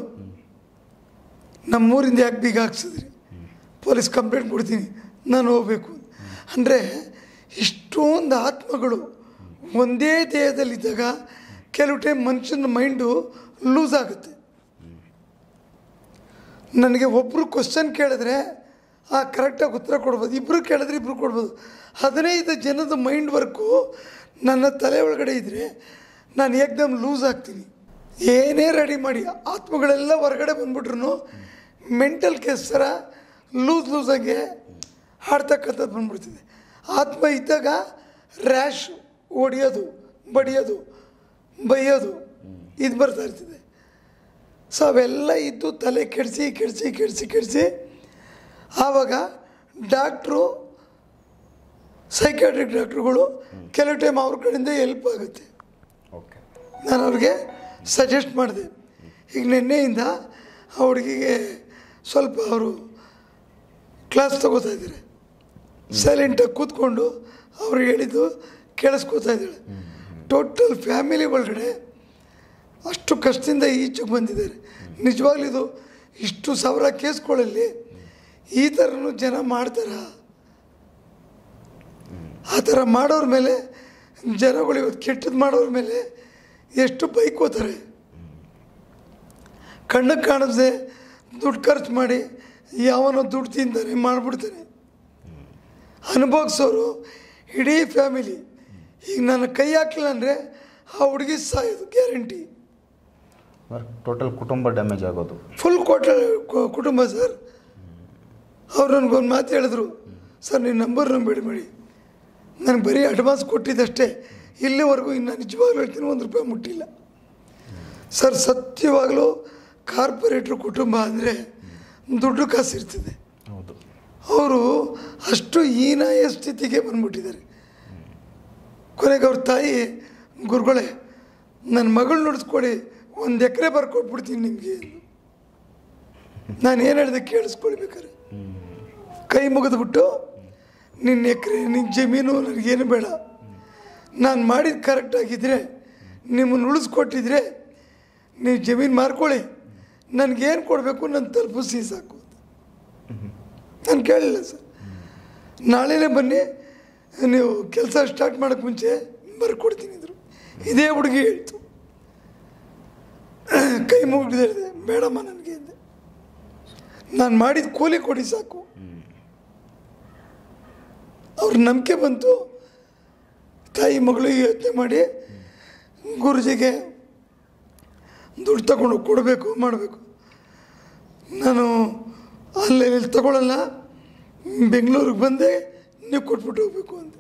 ನಮ್ಮೂರಿಂದ ಯಾಕೆ ಬೀಗ ಹಾಕ್ಸಿದ್ರಿ, ಪೊಲೀಸ್ ಕಂಪ್ಲೇಂಟ್ ಕೊಡ್ತೀನಿ, ನಾನು ಹೋಗ್ಬೇಕು. ಅಂದರೆ ಇಷ್ಟೊಂದು ಆತ್ಮಗಳು ಒಂದೇ ದೇಹದಲ್ಲಿದ್ದಾಗ ಕೆಲವು ಟೈಮ್ ಮನುಷ್ಯನ ಮೈಂಡು ಲೂಸ್ ಆಗುತ್ತೆ. ನನಗೆ ಒಬ್ಬರು ಕ್ವಶನ್ ಕೇಳಿದ್ರೆ ಕರೆಕ್ಟಾಗಿ ಉತ್ತರ ಕೊಡ್ಬೋದು, ಇಬ್ಬರು ಕೇಳಿದ್ರೆ ಇಬ್ಬರು ಕೊಡ್ಬೋದು. 15 ಜನದ ಮೈಂಡ್ ವರ್ಕು ನನ್ನ ತಲೆ ಒಳಗಡೆ ಇದ್ದರೆ ನಾನು ಏಕ್ದಮ್ ಲೂಸ್ ಆಗ್ತೀನಿ. ಏನೇ ರೆಡಿ ಮಾಡಿ ಆತ್ಮಗಳೆಲ್ಲ ಹೊರಗಡೆ ಬಂದ್ಬಿಟ್ರು ಮೆಂಟಲ್ ಕೇಸ್ ಥರ ಲೂಸಾಗೆ ಹಾಡ್ತಕ್ಕಂಥದ್ದು ಬಂದ್ಬಿಡ್ತಿದೆ. ಆತ್ಮ ಇದ್ದಾಗ ರ್ಯಾಶ್, ಹೊಡೆಯೋದು, ಬಡಿಯೋದು, ಬೈಯೋದು ಇದು ಬರ್ತಾ ಇರ್ತಿದೆ. ಸೊ ಅವೆಲ್ಲ ಇದ್ದು ತಲೆ ಕೆಡಿಸಿ ಆವಾಗ ಡಾಕ್ಟ್ರು, ಸೈಕ್ಯಾಟ್ರಿಕ್ ಡಾಕ್ಟ್ರುಗಳು ಕೆಲವು ಟೈಮ್ ಅವ್ರ ಕಡೆಯಿಂದ ಹೆಲ್ಪ್ ಆಗುತ್ತೆ. ನಾನು ಅವ್ರಿಗೆ ಸಜೆಸ್ಟ್ ಮಾಡಿದೆ. ಈಗ ನಿನ್ನೆಯಿಂದ ಆ ಹುಡುಗಿಗೆ ಸ್ವಲ್ಪ ಅವರು ಕ್ಲಾಸ್ ತಗೋತಾ ಇದ್ದಾರೆ. ಸೈಲೆಂಟಾಗಿ ಕೂತ್ಕೊಂಡು ಅವ್ರು ಹೇಳಿದ್ದು ಕೇಳಿಸ್ಕೋತಾ ಇದ್ದಾಳೆ. ಟೋಟಲ್ ಫ್ಯಾಮಿಲಿ ಒಳಗಡೆ ಅಷ್ಟು ಕಷ್ಟದಿಂದ ಈಚೆಗೆ ಬಂದಿದ್ದಾರೆ. ನಿಜವಾಗ್ಲೂ ಇದು ಇಷ್ಟು 1000 ಕೇಸ್ಗಳಲ್ಲಿ ಈ ಥರನೂ ಜನ ಮಾಡ್ತಾರ? ಆ ಥರ ಮಾಡೋರ ಮೇಲೆ ಜನಗಳು ಇವತ್ತು ಕೆಟ್ಟದ್ದು ಮಾಡೋರ ಮೇಲೆ ಎಷ್ಟು ಬೈಕೋತಾರೆ. ಕಣ್ಣಕ್ಕೆ ಕಾಣಿಸ್ದೆ ದುಡ್ಡು ಖರ್ಚು ಮಾಡಿ ಯಾವನೋ ದುಡ್ಡು ತಿಂತಾನೆ ಮಾಡಿಬಿಡ್ತಾನೆ. ಅನುಭವಿಸೋರು ಇಡೀ ಫ್ಯಾಮಿಲಿ. ಈಗ ನಾನು ಕೈ ಹಾಕಲಿಲ್ಲ ಅಂದರೆ ಆ ಹುಡುಗಿ ಸಾಯೋದು ಗ್ಯಾರಂಟಿ. ಟೋಟಲ್ ಕುಟುಂಬ ಡ್ಯಾಮೇಜ್ ಆಗೋದು, ಫುಲ್ ಕುಟುಂಬ ಸರ್. ಅವ್ರು ನನಗೊಂದು ಮಾತು ಹೇಳಿದ್ರು, ಸರ್ ನಿಮ್ಮ ನಂಬರ್ ನಂಬೇಡಿ ಮಾಡಿ, ನನಗೆ ಬರೀ ಅಡ್ವಾನ್ಸ್ ಕೊಟ್ಟಿದ್ದಷ್ಟೇ, ಇಲ್ಲಿವರೆಗೂ ಇನ್ನು ನಿಜವಾಗ್ಲೂ ಹೇಳ್ತೀನಿ 1 ರೂಪಾಯಿ ಮುಟ್ಟಿಲ್ಲ ಸರ್. ಸತ್ಯವಾಗಲೂ ಕಾರ್ಪೊರೇಟ್ರ್ ಕುಟುಂಬ ಅಂದರೆ ದುಡ್ಡು ಕಾಸು ಇರ್ತದೆ. ಅವರು ಅಷ್ಟು ಹೀನಾಯ ಸ್ಥಿತಿಗೆ ಬಂದ್ಬಿಟ್ಟಿದ್ದಾರೆ. ಕೊನೆಗೆ ಅವ್ರ ತಾಯಿ, ಗುರುಗಳೇ ನನ್ನ ಮಗಳು ನುಡಿಸ್ಕೊಡಿ, 1 ಎಕರೆ ಬರ್ಕೊಟ್ಬಿಡ್ತೀನಿ ನಿಮಗೆ. ನಾನು ಏನು ಹೇಳಿದೆ ಕೇಳಿಸ್ಕೊಳ್ಬೇಕಾರೆ ಕೈ ಮುಗಿದ್ಬಿಟ್ಟು, ನಿನ್ನ ಎಕರೆ, ನಿನ್ನ ಜಮೀನು ನನಗೇನು ಬೇಡ, ನಾನು ಮಾಡಿದ್ದು ಕರೆಕ್ಟಾಗಿದ್ದರೆ, ನಿಮ್ಮನ್ನು ಉಳಿಸ್ಕೊಟ್ಟಿದ್ರೆ ನೀವು ಜಮೀನು ಮಾರ್ಕೊಳ್ಳಿ, ನನಗೇನು ಕೊಡಬೇಕು ನನ್ನ ತಲುಪಿಸಿ ಸಾಕು. ನಾನು ಕೇಳಿಲ್ಲ ಸರ್. ನಾಳೆನೇ ಬನ್ನಿ, ನೀವು ಕೆಲಸ ಸ್ಟಾರ್ಟ್ ಮಾಡೋಕ್ಕೆ ಮುಂಚೆ ಬರ್ಕೊಡ್ತೀನಿ ಇದ್ರು. ಇದೇ ಹುಡುಗಿ ಹೇಳ್ತು. ಕೈ ಮುಗಿದಿದೆ, ಬೇಡಮ್ಮ ನನಗೆ ಅಂದೆ. ನಾನು ಮಾಡಿದ ಕೂಲಿ ಕೊಡಿ ಸಾಕು. ಅವ್ರ ನಂಬಿಕೆ ಬಂತು. ತಾಯಿ ಮಗಳಿಗೆ ಯೋಚನೆ ಮಾಡಿ ಗುರುಜಿಗೆ ದುಡ್ಡು ತಗೊಂಡು ಕೊಡಬೇಕು, ಮಾಡಬೇಕು. ನಾನು ಆನ್ಲೈನಲ್ಲಿ ತಗೊಳ್ಳಲ್ಲ, ಬೆಂಗಳೂರಿಗೆ ಬಂದೆ, ನೀವು ಕೊಟ್ಬಿಟ್ಟು ಹೋಗ್ಬೇಕು ಅಂತ.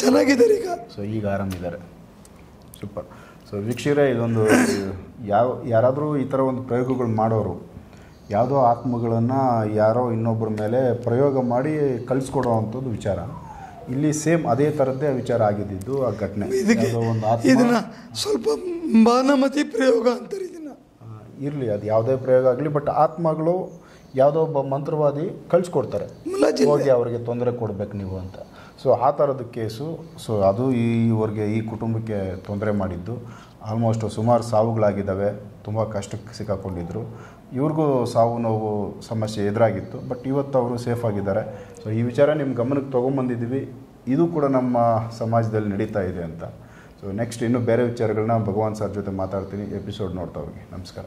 ಚೆನ್ನಾಗಿದ್ದಾರೆ ಈಗ. ಸೊ ಈಗ ಆರಾಮಿದ್ದಾರೆ, ಸೂಪರ್. ಸೊ ವೀಕ್ಷಕರೇ, ಇದೊಂದು ಯಾರಾದರೂ ಈ ಥರ ಒಂದು ಪ್ರಯೋಗಗಳು ಮಾಡೋರು, ಯಾವುದೋ ಆತ್ಮಗಳನ್ನು ಯಾರೋ ಇನ್ನೊಬ್ಬರ ಮೇಲೆ ಪ್ರಯೋಗ ಮಾಡಿ ಕಳಿಸ್ಕೊಡೋ ಅಂಥದ್ದು ವಿಚಾರ. ಇಲ್ಲಿ ಸೇಮ್ ಅದೇ ಥರದ್ದೇ ವಿಚಾರ ಆಗಿದ್ದು ಆ ಘಟನೆ. ಇದನ್ನು ಸ್ವಲ್ಪ ಬಾನಮತಿ ಪ್ರಯೋಗ ಅಂತಾರೆ. ಇರಲಿ, ಅದು ಯಾವುದೇ ಪ್ರಯೋಗ ಆಗಲಿ, ಬಟ್ ಆತ್ಮಗಳು ಯಾವುದೋ ಒಬ್ಬ ಮಂತ್ರವಾದಿ ಕಳಿಸ್ಕೊಡ್ತಾರೆ, ಹೋಗಿ ಅವರಿಗೆ ತೊಂದರೆ ಕೊಡ್ಬೇಕು ನೀವು ಅಂತ. ಸೊ ಆ ಥರದ ಕೇಸು. ಸೊ ಅದು ಈವರೆಗೆ ಈ ಕುಟುಂಬಕ್ಕೆ ತೊಂದರೆ ಮಾಡಿದ್ದು. ಆಲ್ಮೋಸ್ಟ್ ಸುಮಾರು ಸಾವುಗಳಾಗಿದ್ದಾವೆ, ತುಂಬ ಕಷ್ಟಕ್ಕೆ ಸಿಕ್ಕಾಕೊಂಡಿದ್ರು. ಇವ್ರಿಗೂ ಸಾವು ನೋವು ಸಮಸ್ಯೆ ಎದುರಾಗಿತ್ತು, ಬಟ್ ಇವತ್ತು ಅವರು ಸೇಫ್ ಆಗಿದ್ದಾರೆ. ಸೊ ಈ ವಿಚಾರ ನಿಮ್ಮ ಗಮನಕ್ಕೆ ತೊಗೊಂಬಂದಿದ್ದೀವಿ. ಇದು ಕೂಡ ನಮ್ಮ ಸಮಾಜದಲ್ಲಿ ನಡೀತಾ ಇದೆ ಅಂತ. ಸೊ ನೆಕ್ಸ್ಟ್ ಇನ್ನೂ ಬೇರೆ ವಿಚಾರಗಳನ್ನ ಭಗವಾನ್ ಸರ್ ಜೊತೆ ಮಾತಾಡ್ತೀನಿ. ಎಪಿಸೋಡ್ ನೋಡ್ತಾ ಹೋಗಿ. ನಮಸ್ಕಾರ.